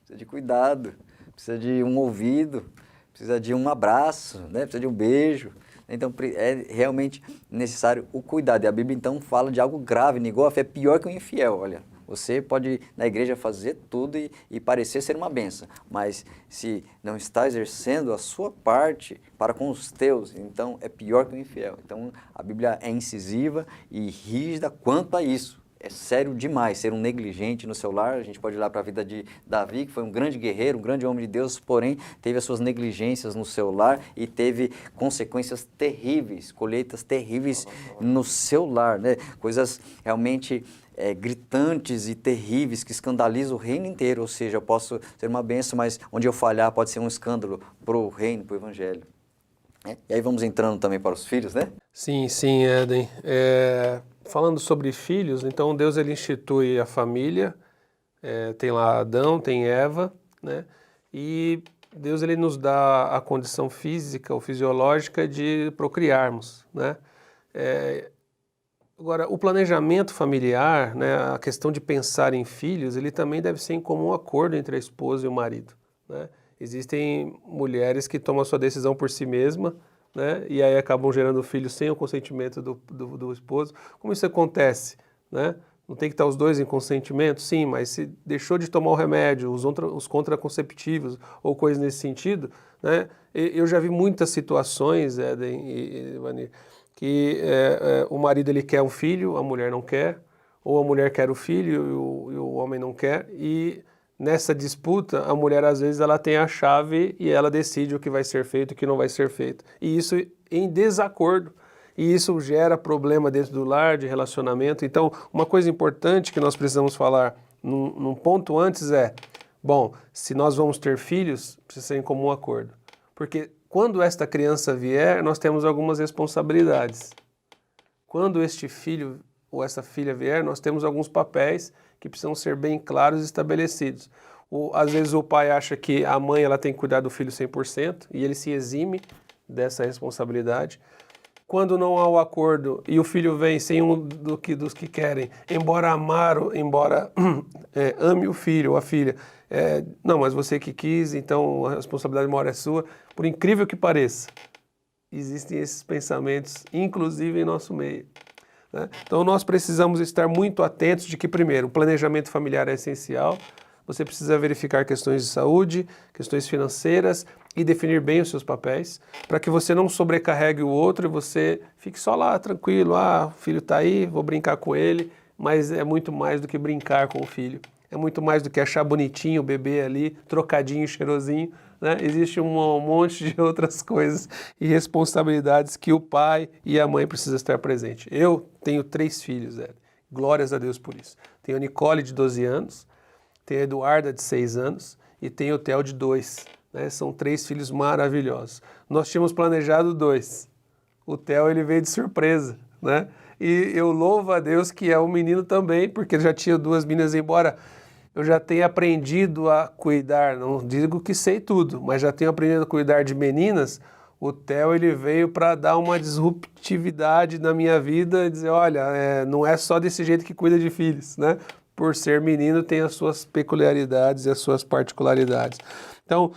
[SPEAKER 1] precisa de cuidado, precisa de um ouvido, precisa de um abraço, né? Precisa de um beijo. Então, é realmente necessário o cuidado. E a Bíblia, então, fala de algo grave, negou a fé, é pior que o infiel, olha. Você pode, na igreja, fazer tudo e parecer ser uma benção, mas se não está exercendo a sua parte para com os teus, então é pior que o infiel. Então, a Bíblia é incisiva e rígida quanto a isso. É sério demais ser um negligente no seu lar. A gente pode olhar para a vida de Davi, que foi um grande guerreiro, um grande homem de Deus, porém teve as suas negligências no seu lar e teve consequências terríveis, colheitas terríveis no seu lar, né? Coisas realmente gritantes e terríveis que escandalizam o reino inteiro. Ou seja, eu posso ser uma bênção, mas onde eu falhar pode ser um escândalo para o reino, para o evangelho. E aí vamos entrando também para os filhos, né?
[SPEAKER 2] Sim, Éden. Falando sobre filhos, então Deus ele institui a família, tem lá Adão, tem Eva, né? E Deus ele nos dá a condição física ou fisiológica de procriarmos, né? Agora, o planejamento familiar, né, a questão de pensar em filhos, ele também deve ser em comum acordo entre a esposa e o marido, né? Existem mulheres que tomam a sua decisão por si mesma, né? E aí acabam gerando filhos sem o consentimento do esposo. Como isso acontece, né? Não tem que estar os dois em consentimento? Sim, mas se deixou de tomar o remédio, os contraconceptivos ou coisas nesse sentido, né? Eu já vi muitas situações, Éden e Ivanir, que o marido ele quer um filho, a mulher não quer, ou a mulher quer o filho e o homem não quer, e nessa disputa, a mulher às vezes ela tem a chave e ela decide o que vai ser feito e o que não vai ser feito. E isso em desacordo. E isso gera problema dentro do lar, de relacionamento. Então, uma coisa importante que nós precisamos falar num ponto antes bom, se nós vamos ter filhos, precisa ser em comum acordo. Porque quando esta criança vier, nós temos algumas responsabilidades. Quando este filho ou essa filha vier, nós temos alguns papéis que precisam ser bem claros e estabelecidos. Às vezes o pai acha que a mãe ela tem que cuidar do filho 100% e ele se exime dessa responsabilidade. Quando não há o acordo e o filho vem sem um dos que querem, embora ame o filho ou a filha, não, mas você que quis, então a responsabilidade maior é sua. Por incrível que pareça, existem esses pensamentos, inclusive em nosso meio. Então nós precisamos estar muito atentos de que, primeiro, o planejamento familiar é essencial, você precisa verificar questões de saúde, questões financeiras e definir bem os seus papéis, para que você não sobrecarregue o outro e você fique só lá, tranquilo, o filho está aí, vou brincar com ele, mas é muito mais do que brincar com o filho, é muito mais do que achar bonitinho o bebê ali, trocadinho, cheirosinho, né? Existe um monte de outras coisas e responsabilidades que o pai e a mãe precisam estar presentes. Eu tenho 3 filhos, glórias a Deus por isso. Tenho a Nicole, de 12 anos, tenho a Eduarda, de 6 anos, e tenho o Theo, de 2. Né? São 3 filhos maravilhosos. Nós tínhamos planejado 2. O Theo, ele veio de surpresa, né? E eu louvo a Deus que é um menino também, porque ele já tinha 2 meninas, embora eu já tenha aprendido a cuidar, não digo que sei tudo, mas já tenho aprendido a cuidar de meninas. O Theo, ele veio para dar uma disruptividade na minha vida e dizer, olha, não é só desse jeito que cuida de filhos, né? Por ser menino, tem as suas peculiaridades e as suas particularidades. Então,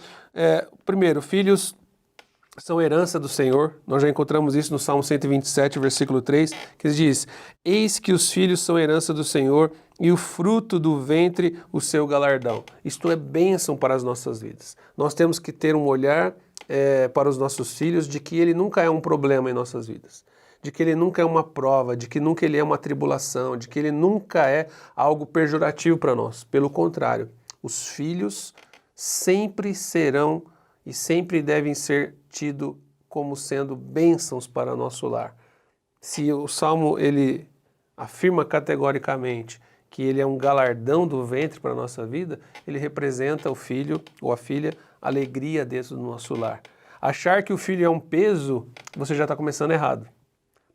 [SPEAKER 2] primeiro, filhos são herança do Senhor. Nós já encontramos isso no Salmo 127, versículo 3, que diz, eis que os filhos são herança do Senhor e o fruto do ventre o seu galardão. Isto é bênção para as nossas vidas. Nós temos que ter um olhar para os nossos filhos de que ele nunca é um problema em nossas vidas, de que ele nunca é uma prova, de que nunca ele é uma tribulação, de que ele nunca é algo pejorativo para nós. Pelo contrário, os filhos sempre serão e sempre devem ser tidos como sendo bênçãos para nosso lar. Se o Salmo ele afirma categoricamente que ele é um galardão do ventre para a nossa vida, ele representa o filho ou a filha, alegria dentro do nosso lar. Achar que o filho é um peso, você já está começando errado.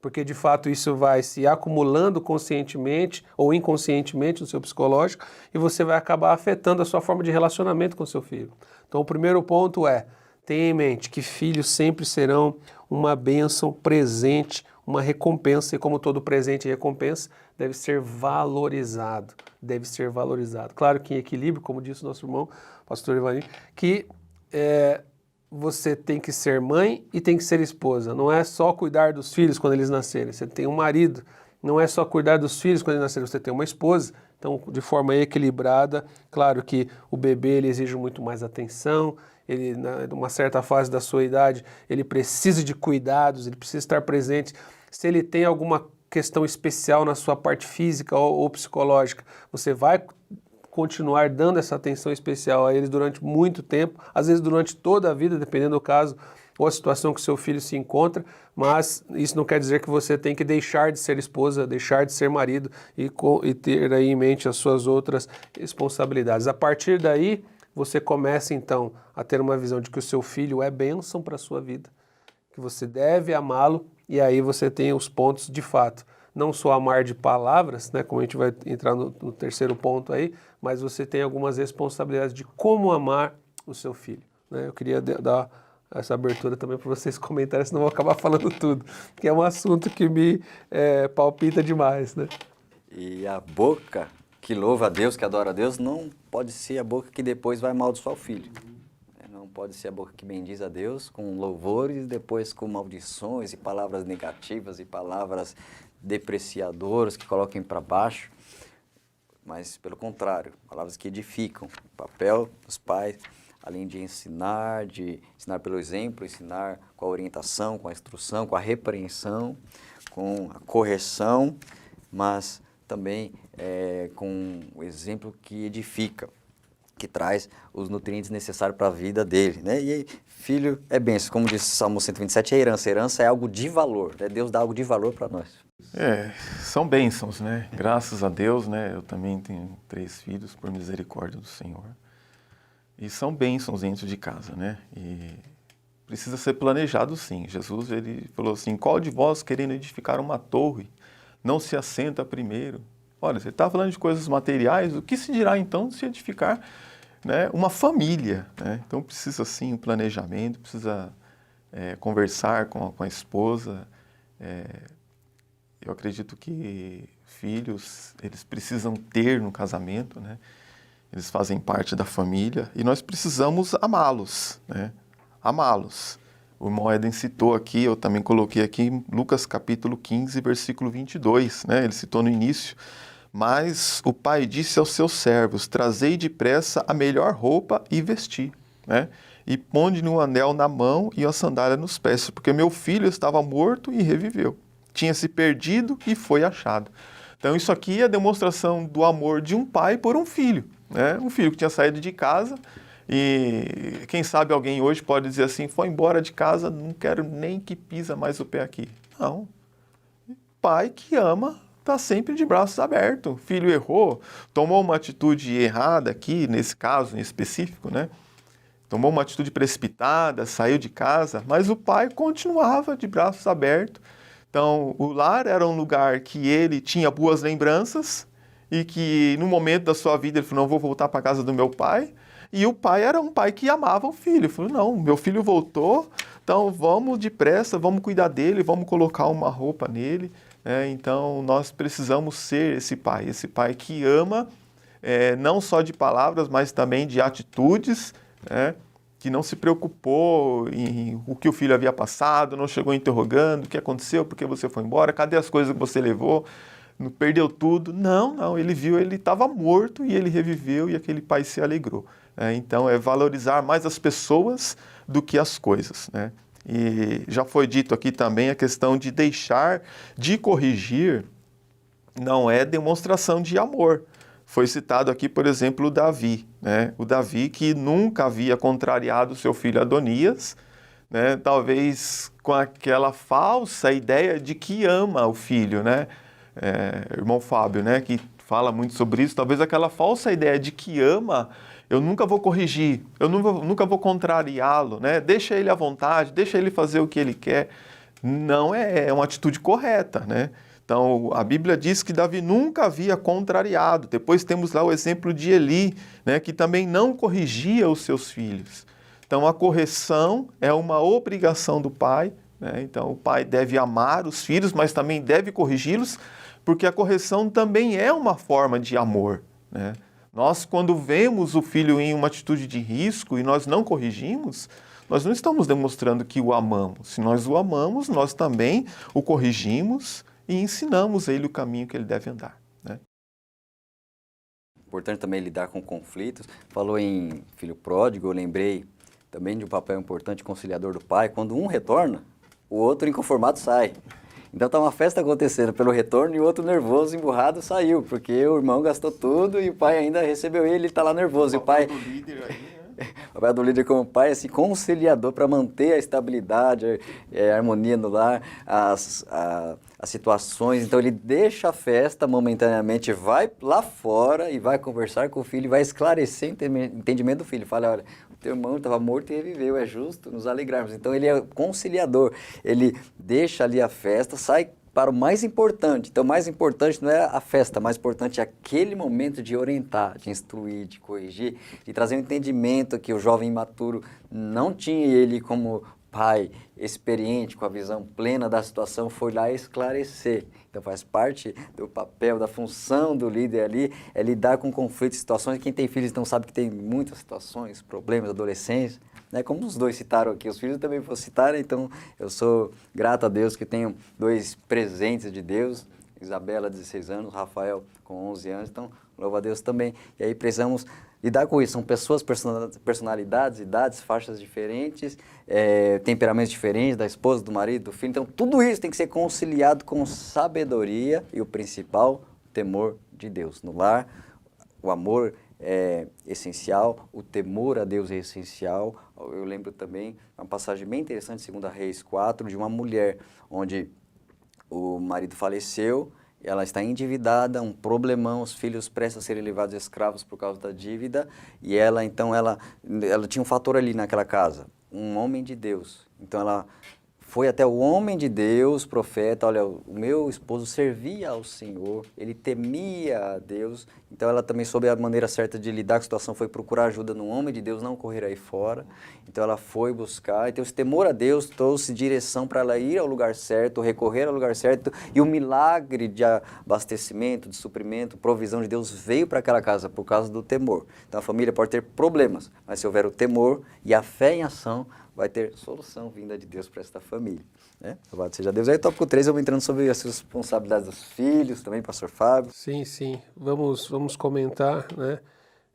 [SPEAKER 2] Porque de fato isso vai se acumulando conscientemente ou inconscientemente no seu psicológico e você vai acabar afetando a sua forma de relacionamento com o seu filho. Então o primeiro ponto tenha em mente que filhos sempre serão uma bênção presente, uma recompensa, e como todo presente e recompensa, deve ser valorizado, Claro que em equilíbrio, como disse o nosso irmão, pastor Ivanir, que você tem que ser mãe e tem que ser esposa. Não é só cuidar dos filhos quando eles nascerem. Você tem um marido. Não é só cuidar dos filhos quando eles nascerem. Você tem uma esposa. Então, de forma equilibrada. Claro que o bebê ele exige muito mais atenção. Ele, numa certa fase da sua idade, ele precisa de cuidados. Ele precisa estar presente. Se ele tem alguma questão especial na sua parte física ou psicológica, você vai continuar dando essa atenção especial a eles durante muito tempo, às vezes durante toda a vida, dependendo do caso ou a situação que o seu filho se encontra, mas isso não quer dizer que você tem que deixar de ser esposa, deixar de ser marido e ter aí em mente as suas outras responsabilidades. A partir daí, você começa então a ter uma visão de que o seu filho é bênção para a sua vida, que você deve amá-lo, e aí você tem os pontos de fato. Não só amar de palavras, né, como a gente vai entrar no terceiro ponto aí, mas você tem algumas responsabilidades de como amar o seu filho. Né? Eu queria dar essa abertura também para vocês comentarem, senão eu vou acabar falando tudo, que é um assunto que me palpita demais. Né?
[SPEAKER 1] E a boca que louva a Deus, que adora a Deus, não pode ser a boca que depois vai amaldiçoar o filho. Não pode ser a boca que bendiz a Deus com louvores, depois com maldições e palavras negativas e palavras depreciadoras que coloquem para baixo, mas pelo contrário, palavras que edificam. O papel dos pais, além de ensinar pelo exemplo, ensinar com a orientação, com a instrução, com a repreensão, com a correção, mas também com o exemplo que edifica, que traz os nutrientes necessários para a vida dele, né? E aí, filho é bênção, como disse o Salmo 127, é herança. Herança é algo de valor, né? Deus dá algo de valor para nós.
[SPEAKER 3] São bênçãos, né? Graças a Deus, né? Eu também tenho 3 filhos, por misericórdia do Senhor. E são bênçãos dentro de casa, né? E precisa ser planejado, sim. Jesus, ele falou assim, qual de vós, querendo edificar uma torre, não se assenta primeiro? Olha, você está falando de coisas materiais, o que se dirá então se edificar, né, uma família? Né? Então precisa sim um planejamento, precisa conversar com a esposa. Eu acredito que filhos, eles precisam ter no casamento, né? Eles fazem parte da família e nós precisamos amá-los, né? Amá-los. O irmão Eden citou aqui, eu também coloquei aqui em Lucas capítulo 15, versículo 22, né? Ele citou no início. Mas o pai disse aos seus servos, trazei depressa a melhor roupa e vesti, né? E ponde-lhe um anel na mão e uma sandália nos pés, porque meu filho estava morto e reviveu. Tinha se perdido e foi achado. Então isso aqui é a demonstração do amor de um pai por um filho, né? Um filho que tinha saído de casa e quem sabe alguém hoje pode dizer assim, foi embora de casa, não quero nem que pisa mais o pé aqui. Não. Pai que ama está sempre de braços abertos. Filho errou, tomou uma atitude errada aqui, nesse caso em específico, né? Tomou uma atitude precipitada, saiu de casa, mas o pai continuava de braços abertos. Então, o lar era um lugar que ele tinha boas lembranças e que no momento da sua vida ele falou, não vou voltar para a casa do meu pai. E o pai era um pai que amava o filho. Ele falou, não, meu filho voltou, então vamos depressa, vamos cuidar dele, vamos colocar uma roupa nele. Então, nós precisamos ser esse pai que ama, não só de palavras, mas também de atitudes, que não se preocupou em o que o filho havia passado, não chegou interrogando o que aconteceu, por que você foi embora, cadê as coisas que você levou, não perdeu tudo. Não, ele viu, ele estava morto e ele reviveu e aquele pai se alegrou. Então, é valorizar mais as pessoas do que as coisas, né? E já foi dito aqui também a questão de deixar de corrigir não é demonstração de amor. Foi citado aqui, por exemplo, o Davi, né? O Davi que nunca havia contrariado seu filho Adonias, né? Talvez com aquela falsa ideia de que ama o filho, né? Irmão Fábio, né? Que fala muito sobre isso, talvez aquela falsa ideia de que ama, eu nunca vou corrigir, eu nunca vou contrariá-lo, né? Deixa ele à vontade, deixa ele fazer o que ele quer. Não é uma atitude correta, né? Então, a Bíblia diz que Davi nunca havia contrariado. Depois temos lá o exemplo de Eli, né, que também não corrigia os seus filhos. Então, a correção é uma obrigação do pai, né? Então, o pai deve amar os filhos, mas também deve corrigi-los, porque a correção também é uma forma de amor, né? Nós, quando vemos o filho em uma atitude de risco e nós não corrigimos, nós não estamos demonstrando que o amamos. Se nós o amamos, nós também o corrigimos e ensinamos a ele o caminho que ele deve andar, né?
[SPEAKER 1] Importante também lidar com conflitos. Falou em filho pródigo, eu lembrei também de um papel importante conciliador do pai. Quando um retorna, o outro inconformado sai. Então tá uma festa acontecendo pelo retorno e o outro nervoso, emburrado, saiu, porque o irmão gastou tudo e o pai ainda recebeu ele tá lá nervoso.
[SPEAKER 3] O papel do líder aí, né?
[SPEAKER 1] O papel do líder como pai é assim, conciliador para manter a estabilidade, a harmonia no lar, as situações. Então ele deixa a festa momentaneamente, vai lá fora e vai conversar com o filho e vai esclarecer o entendimento do filho. Fala, olha, o teu irmão estava morto e reviveu, é justo nos alegrarmos. Então ele é conciliador, ele deixa ali a festa, sai para o mais importante. Então, o mais importante não é a festa, o mais importante é aquele momento de orientar, de instruir, de corrigir, de trazer um entendimento que o jovem imaturo não tinha. Ele, como pai experiente, com a visão plena da situação, foi lá esclarecer. Então, faz parte do papel, da função do líder ali, é lidar com conflitos, situações. Quem tem filhos então sabe que tem muitas situações, problemas, adolescência, né? Como os dois citaram aqui, os filhos também vou citar, então eu sou grato a Deus que tenho dois presentes de Deus, Isabela, 16 anos, Rafael, com 11 anos, então louvo a Deus também. E aí precisamos lidar com isso, são pessoas, personalidades, idades, faixas diferentes, temperamentos diferentes, da esposa, do marido, do filho, então tudo isso tem que ser conciliado com sabedoria e o principal, temor de Deus. No lar, o amor é essencial, o temor a Deus é essencial. Eu lembro também uma passagem bem interessante, 2 Reis 4, de uma mulher, onde o marido faleceu, ela está endividada, um problemão, os filhos prestam a serem levados escravos por causa da dívida, e ela, então, ela tinha um fator ali naquela casa, um homem de Deus. Então, ela foi até o homem de Deus, profeta, olha, o meu esposo servia ao Senhor, ele temia a Deus, então ela também soube a maneira certa de lidar com a situação, foi procurar ajuda no homem de Deus, não correr aí fora, então ela foi buscar, então esse temor a Deus trouxe direção para ela ir ao lugar certo, recorrer ao lugar certo, e o milagre de abastecimento, de suprimento, provisão de Deus veio para aquela casa por causa do temor. Então a família pode ter problemas, mas se houver o temor e a fé em ação, vai ter solução vinda de Deus para esta família, né? Louvado seja Deus. Aí, tópico 3, eu vou entrando sobre as responsabilidades dos filhos, também, pastor Fábio.
[SPEAKER 2] Sim. Vamos comentar, né?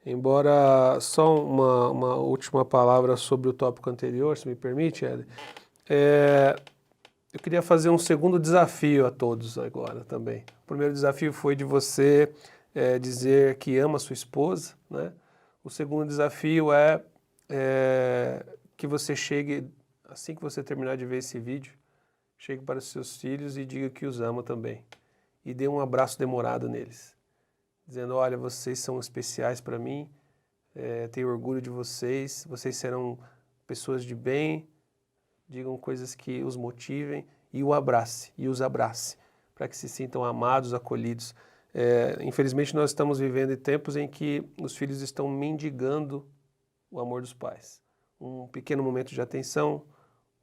[SPEAKER 2] Embora só uma última palavra sobre o tópico anterior, se me permite, Éder. eu queria fazer um segundo desafio a todos agora também. O primeiro desafio foi de você dizer que ama sua esposa, né? O segundo desafio é que você chegue, assim que você terminar de ver esse vídeo, chegue para os seus filhos e diga que os ama também. E dê um abraço demorado neles, dizendo, olha, vocês são especiais para mim, tenho orgulho de vocês, vocês serão pessoas de bem, digam coisas que os motivem e os abrace, para que se sintam amados, acolhidos. Infelizmente nós estamos vivendo em tempos em que os filhos estão mendigando o amor dos pais. Um pequeno momento de atenção,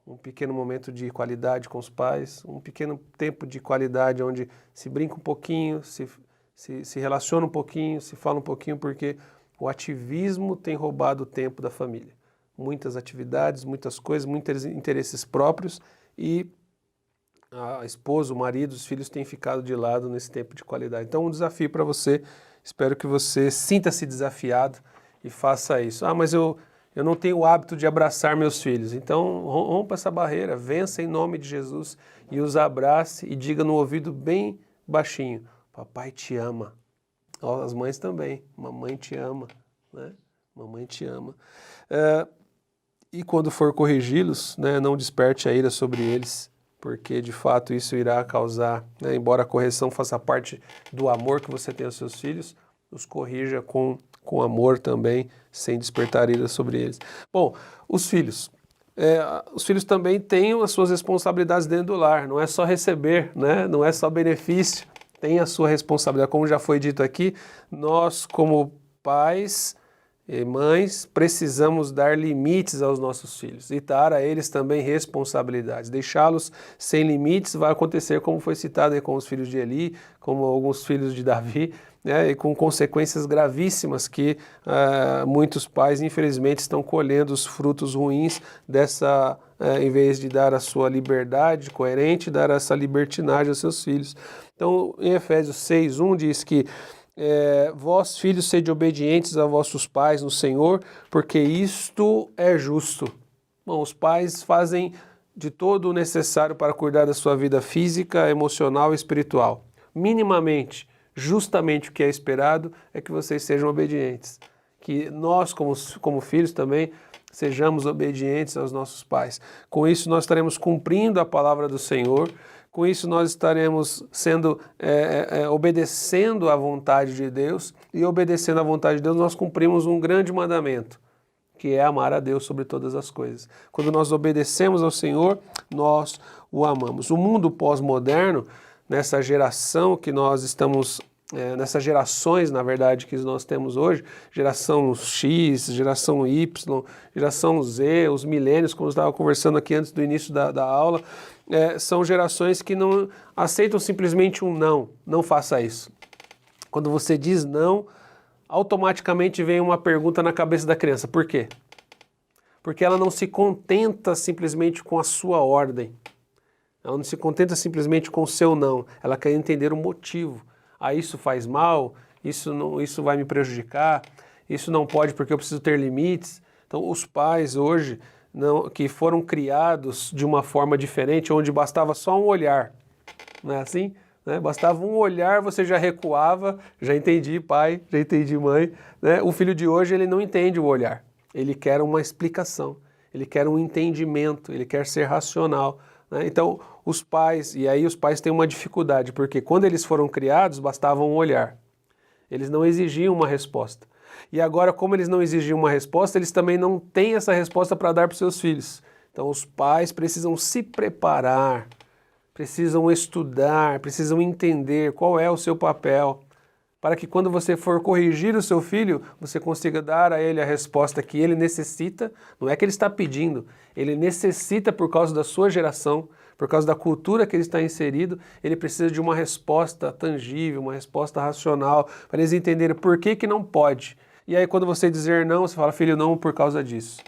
[SPEAKER 2] um pequeno momento de qualidade com os pais, um pequeno tempo de qualidade onde se brinca um pouquinho, se relaciona um pouquinho, se fala um pouquinho, porque o ativismo tem roubado o tempo da família. Muitas atividades, muitas coisas, muitos interesses próprios e a esposa, o marido, os filhos têm ficado de lado nesse tempo de qualidade. Então, um desafio para você, espero que você sinta-se desafiado e faça isso. Mas eu não tenho o hábito de abraçar meus filhos. Então, rompa essa barreira, vença em nome de Jesus e os abrace e diga no ouvido bem baixinho, papai te ama. As mães também, mamãe te ama, né? Mamãe te ama. E quando for corrigi-los, né, não desperte a ira sobre eles, porque de fato isso irá causar, né, embora a correção faça parte do amor que você tem aos seus filhos, os corrija com amor também, sem despertar ira sobre eles. Bom, os filhos também têm as suas responsabilidades dentro do lar, não é só receber, né, não é só benefício, tem a sua responsabilidade. Como já foi dito aqui, nós como pais e mães, precisamos dar limites aos nossos filhos e dar a eles também responsabilidades. Deixá-los sem limites vai acontecer como foi citado aí com os filhos de Eli, como alguns filhos de Davi, né, e com consequências gravíssimas que muitos pais, infelizmente, estão colhendo os frutos ruins dessa, em vez de dar a sua liberdade coerente, dar essa libertinagem aos seus filhos. Então, em Efésios 6:1 diz que vós, filhos, sede obedientes a vossos pais no Senhor, porque isto é justo. Bom, os pais fazem de todo o necessário para cuidar da sua vida física, emocional e espiritual. Minimamente, justamente o que é esperado é que vocês sejam obedientes. Que nós, como filhos também, sejamos obedientes aos nossos pais. Com isso, nós estaremos cumprindo a palavra do Senhor. Com isso, nós estaremos obedecendo à vontade de Deus, e obedecendo à vontade de Deus, nós cumprimos um grande mandamento, que é amar a Deus sobre todas as coisas. Quando nós obedecemos ao Senhor, nós o amamos. O mundo pós-moderno, nessa geração que nós estamos, nessas gerações, na verdade, que nós temos hoje, geração X, geração Y, geração Z, os milênios, como eu estava conversando aqui antes do início da aula, são gerações que não aceitam simplesmente um não, não faça isso. Quando você diz não, automaticamente vem uma pergunta na cabeça da criança, por quê? Porque ela não se contenta simplesmente com a sua ordem, ela não se contenta simplesmente com o seu não, ela quer entender o motivo. Isso faz mal, isso vai me prejudicar, isso não pode porque eu preciso ter limites. Então os pais hoje, que foram criados de uma forma diferente, onde bastava só um olhar, não é assim? Né? Bastava um olhar, você já recuava, já entendi pai, já entendi mãe. Né? O filho de hoje, ele não entende o olhar, ele quer uma explicação, ele quer um entendimento, ele quer ser racional. Né? Então os pais têm uma dificuldade, porque quando eles foram criados, bastava um olhar, eles não exigiam uma resposta. E agora, como eles não exigiam uma resposta, eles também não têm essa resposta para dar para os seus filhos. Então, os pais precisam se preparar, precisam estudar, precisam entender qual é o seu papel, para que quando você for corrigir o seu filho, você consiga dar a ele a resposta que ele necessita. Não é que ele está pedindo, ele necessita por causa da sua geração, por causa da cultura que ele está inserido, ele precisa de uma resposta tangível, uma resposta racional, para eles entenderem por que não pode. E aí quando você dizer não, você fala, filho, não por causa disso.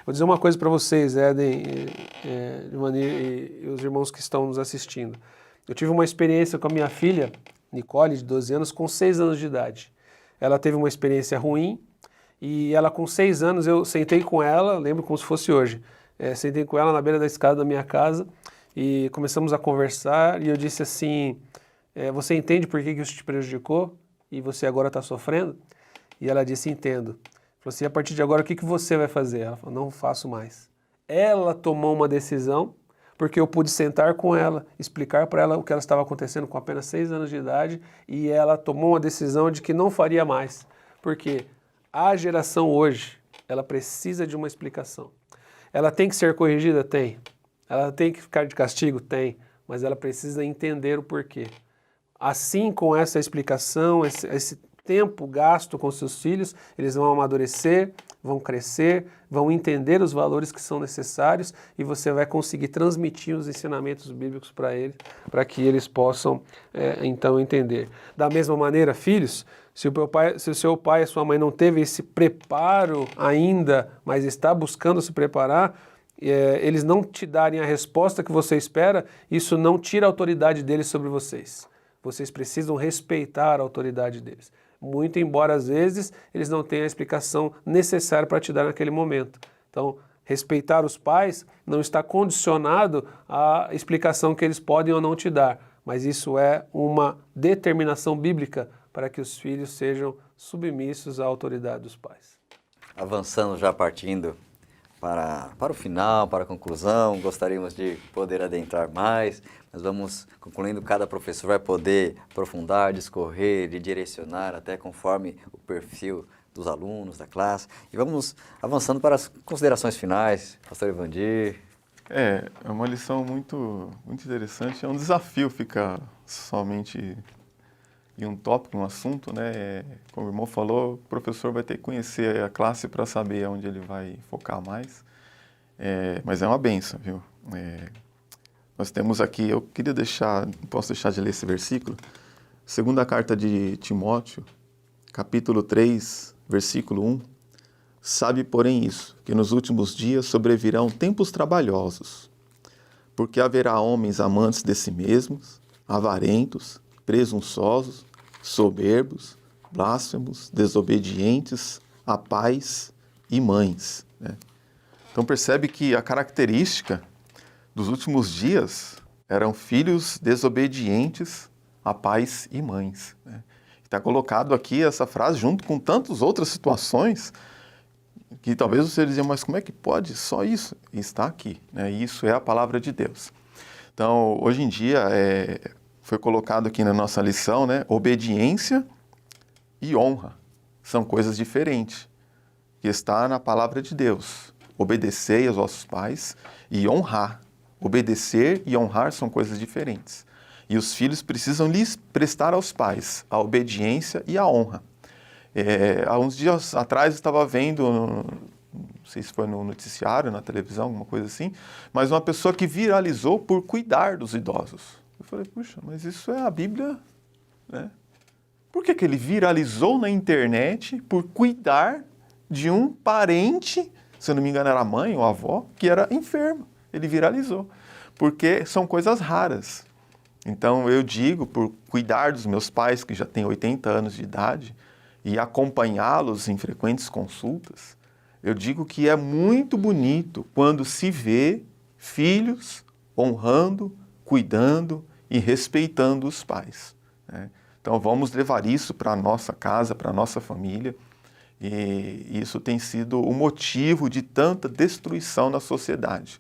[SPEAKER 2] Vou dizer uma coisa para vocês, Éden e os irmãos que estão nos assistindo. Eu tive uma experiência com a minha filha, Nicole, de 12 anos, com 6 anos de idade. Ela teve uma experiência ruim e ela com 6 anos, eu sentei com ela, lembro como se fosse hoje, sentei com ela na beira da escada da minha casa e começamos a conversar e eu disse assim, você entende por que isso te prejudicou e você agora está sofrendo? E ela disse, entendo. Falou assim, a partir de agora o que você vai fazer? Ela falou, não faço mais. Ela tomou uma decisão, porque eu pude sentar com ela, explicar para ela o que ela estava acontecendo com apenas 6 anos de idade, e ela tomou uma decisão de que não faria mais. Porque a geração hoje, ela precisa de uma explicação. Ela tem que ser corrigida? Tem. Ela tem que ficar de castigo? Tem. Mas ela precisa entender o porquê. Assim, com essa explicação, esse tempo gasto com seus filhos, eles vão amadurecer, vão crescer, vão entender os valores que são necessários e você vai conseguir transmitir os ensinamentos bíblicos para eles, para que eles possam, então, entender. Da mesma maneira, filhos, se o seu pai e sua mãe não teve esse preparo ainda, mas está buscando se preparar, eles não te darem a resposta que você espera, isso não tira a autoridade deles sobre vocês. Vocês precisam respeitar a autoridade deles. Muito embora, às vezes, eles não tenham a explicação necessária para te dar naquele momento. Então, respeitar os pais não está condicionado à explicação que eles podem ou não te dar, mas isso é uma determinação bíblica para que os filhos sejam submissos à autoridade dos pais.
[SPEAKER 1] Avançando, já partindo para o final, para a conclusão, gostaríamos de poder adentrar mais, mas vamos concluindo, cada professor vai poder aprofundar, discorrer e direcionar até conforme o perfil dos alunos, da classe. E vamos avançando para as considerações finais, pastor Evandir.
[SPEAKER 3] É uma lição muito interessante, é um desafio ficar somente em um tópico, um assunto, né? Como o irmão falou, o professor vai ter que conhecer a classe para saber onde ele vai focar mais. Mas é uma bênção, viu? Nós temos aqui, eu queria deixar, não posso deixar de ler esse versículo, segunda carta de Timóteo, capítulo 3, versículo 1. Sabe, porém, isso, que nos últimos dias sobrevirão tempos trabalhosos, porque haverá homens amantes de si mesmos, avarentos, presunçosos, soberbos, blasfemos, desobedientes a pais e mães. Né? Então percebe que a característica dos últimos dias eram filhos desobedientes a pais e mães. Né? Está colocado aqui essa frase junto com tantas outras situações que talvez você dizia, mas como é que pode? Só isso. E está aqui. Né? E isso é a palavra de Deus. Então, hoje em dia, foi colocado aqui na nossa lição, né? Obediência e honra são coisas diferentes, que está na palavra de Deus. Obedecei aos vossos pais e honrar. Obedecer e honrar são coisas diferentes. E os filhos precisam lhes prestar aos pais a obediência e a honra. Há uns dias atrás eu estava vendo, não sei se foi no noticiário, na televisão, alguma coisa assim, mas uma pessoa que viralizou por cuidar dos idosos. Eu falei, puxa, mas isso é a Bíblia, né? Por que ele viralizou na internet por cuidar de um parente, se eu não me engano era a mãe ou a avó, que era enfermo? Ele viralizou, porque são coisas raras. Então eu digo, por cuidar dos meus pais, que já têm 80 anos de idade, e acompanhá-los em frequentes consultas, eu digo que é muito bonito quando se vê filhos honrando, cuidando e respeitando os pais. Né? Então vamos levar isso para a nossa casa, para a nossa família, e isso tem sido o motivo de tanta destruição na sociedade.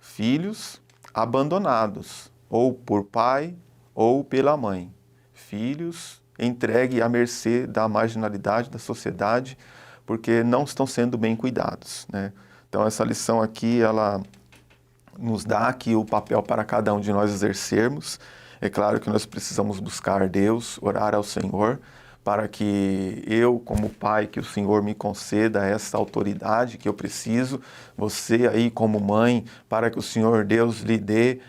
[SPEAKER 3] Filhos abandonados, ou por pai ou pela mãe. Filhos entregue à mercê da marginalidade da sociedade, porque não estão sendo bem cuidados. Né? Então essa lição aqui, ela nos dá aqui o papel para cada um de nós exercermos. É claro que nós precisamos buscar Deus, orar ao Senhor, para que eu, como pai, que o Senhor me conceda essa autoridade que eu preciso, você aí como mãe, para que o Senhor Deus lhe dê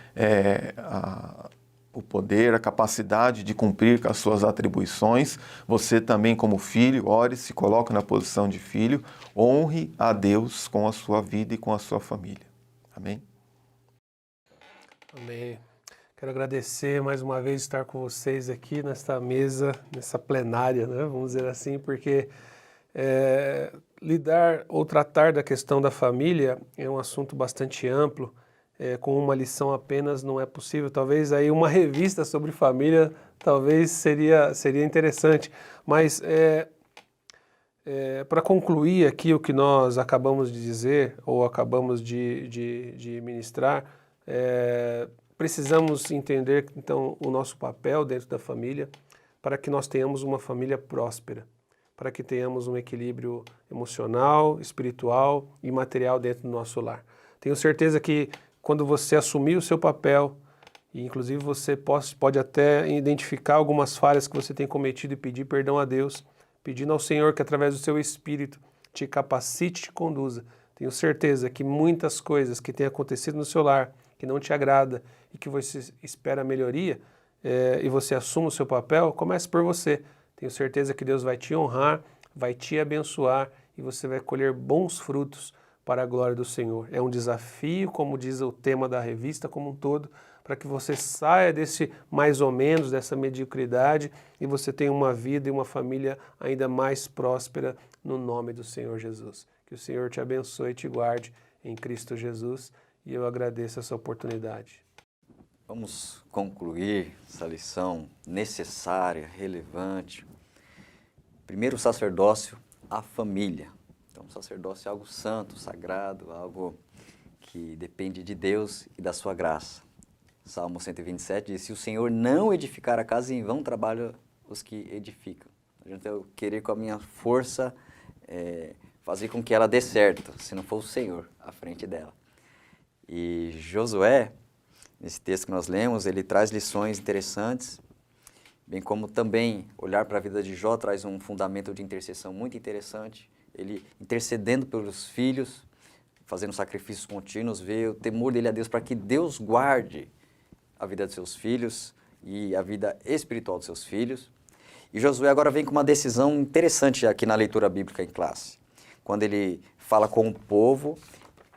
[SPEAKER 3] o poder, a capacidade de cumprir com as suas atribuições. Você também como filho, ore, se coloque na posição de filho, honre a Deus com a sua vida e com a sua família. Amém?
[SPEAKER 2] Amém. Quero agradecer mais uma vez estar com vocês aqui nesta mesa, nessa plenária, né? Vamos dizer assim, porque lidar ou tratar da questão da família é um assunto bastante amplo com uma lição apenas não é possível. Talvez aí uma revista sobre família talvez seria interessante. Mas para concluir aqui o que nós acabamos de dizer ou acabamos de ministrar, precisamos entender então o nosso papel dentro da família para que nós tenhamos uma família próspera, para que tenhamos um equilíbrio emocional, espiritual e material dentro do nosso lar. Tenho certeza que quando você assumir o seu papel, e inclusive você pode até identificar algumas falhas que você tem cometido e pedir perdão a Deus, pedindo ao Senhor que através do seu Espírito te capacite e te conduza. Tenho certeza que muitas coisas que têm acontecido no seu lar, que não te agrada e que você espera melhoria, e você assuma o seu papel, comece por você. Tenho certeza que Deus vai te honrar, vai te abençoar e você vai colher bons frutos para a glória do Senhor. É um desafio, como diz o tema da revista como um todo, para que você saia desse mais ou menos, dessa mediocridade e você tenha uma vida e uma família ainda mais próspera no nome do Senhor Jesus. Que o Senhor te abençoe e te guarde em Cristo Jesus e eu agradeço essa oportunidade.
[SPEAKER 1] Vamos concluir essa lição necessária, relevante. Primeiro, o sacerdócio, a família. Então, o sacerdócio é algo santo, sagrado, algo que depende de Deus e da sua graça. Salmo 127 diz, se o Senhor não edificar a casa, em vão trabalham os que edificam. Não adianta eu querer com a minha força fazer com que ela dê certo, se não for o Senhor à frente dela. E Josué, nesse texto que nós lemos, ele traz lições interessantes, bem como também olhar para a vida de Jó traz um fundamento de intercessão muito interessante. Ele intercedendo pelos filhos, fazendo sacrifícios contínuos, vê o temor dele a Deus para que Deus guarde a vida de seus filhos e a vida espiritual dos seus filhos. E Josué agora vem com uma decisão interessante aqui na leitura bíblica em classe, quando ele fala com o povo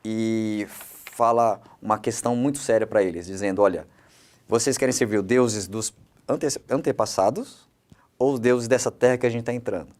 [SPEAKER 1] e fala uma questão muito séria para eles, dizendo, olha, vocês querem servir os deuses dos antepassados ou os deuses dessa terra que a gente está entrando?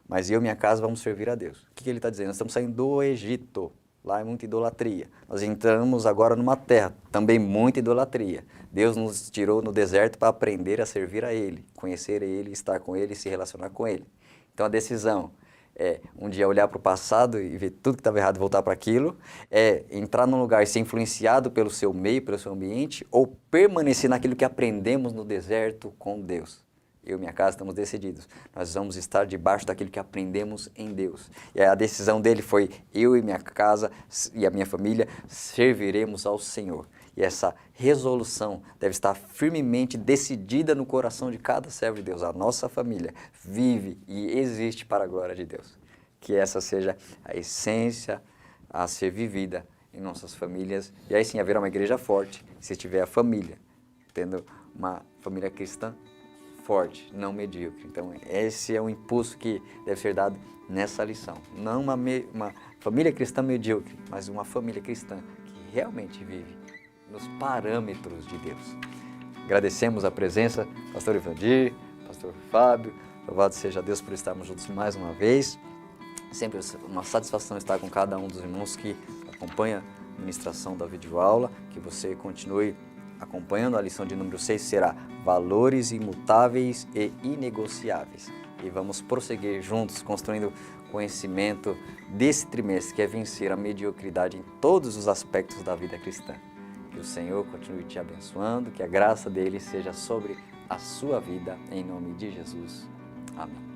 [SPEAKER 1] Mas eu e minha casa vamos servir a Deus. O que ele está dizendo? Nós estamos saindo do Egito, lá é muita idolatria. Nós entramos agora numa terra, também muita idolatria. Deus nos tirou no deserto para aprender a servir a Ele, conhecer Ele, estar com Ele e se relacionar com Ele. Então a decisão é um dia olhar para o passado e ver tudo que estava errado e voltar para aquilo, é entrar num lugar e ser influenciado pelo seu meio, pelo seu ambiente, ou permanecer naquilo que aprendemos no deserto com Deus. Eu e minha casa estamos decididos. Nós vamos estar debaixo daquilo que aprendemos em Deus. E a decisão dele foi, eu e minha casa e a minha família serviremos ao Senhor. E essa resolução deve estar firmemente decidida no coração de cada servo de Deus. A nossa família vive e existe para a glória de Deus. Que essa seja a essência a ser vivida em nossas famílias. E aí sim haverá uma igreja forte, se tiver a família, tendo uma família cristã forte, não medíocre. Então esse é o impulso que deve ser dado nessa lição. Não uma família cristã medíocre, mas uma família cristã que realmente vive nos parâmetros de Deus. Agradecemos a presença do pastor Ivandir, pastor Fábio, louvado seja Deus por estarmos juntos mais uma vez. Sempre uma satisfação estar com cada um dos irmãos que acompanha a ministração da videoaula, que você continue acompanhando a lição de número 6, será valores imutáveis e inegociáveis. E vamos prosseguir juntos, construindo conhecimento desse trimestre, que é vencer a mediocridade em todos os aspectos da vida cristã. Que o Senhor continue te abençoando, que a graça dele seja sobre a sua vida, em nome de Jesus. Amém.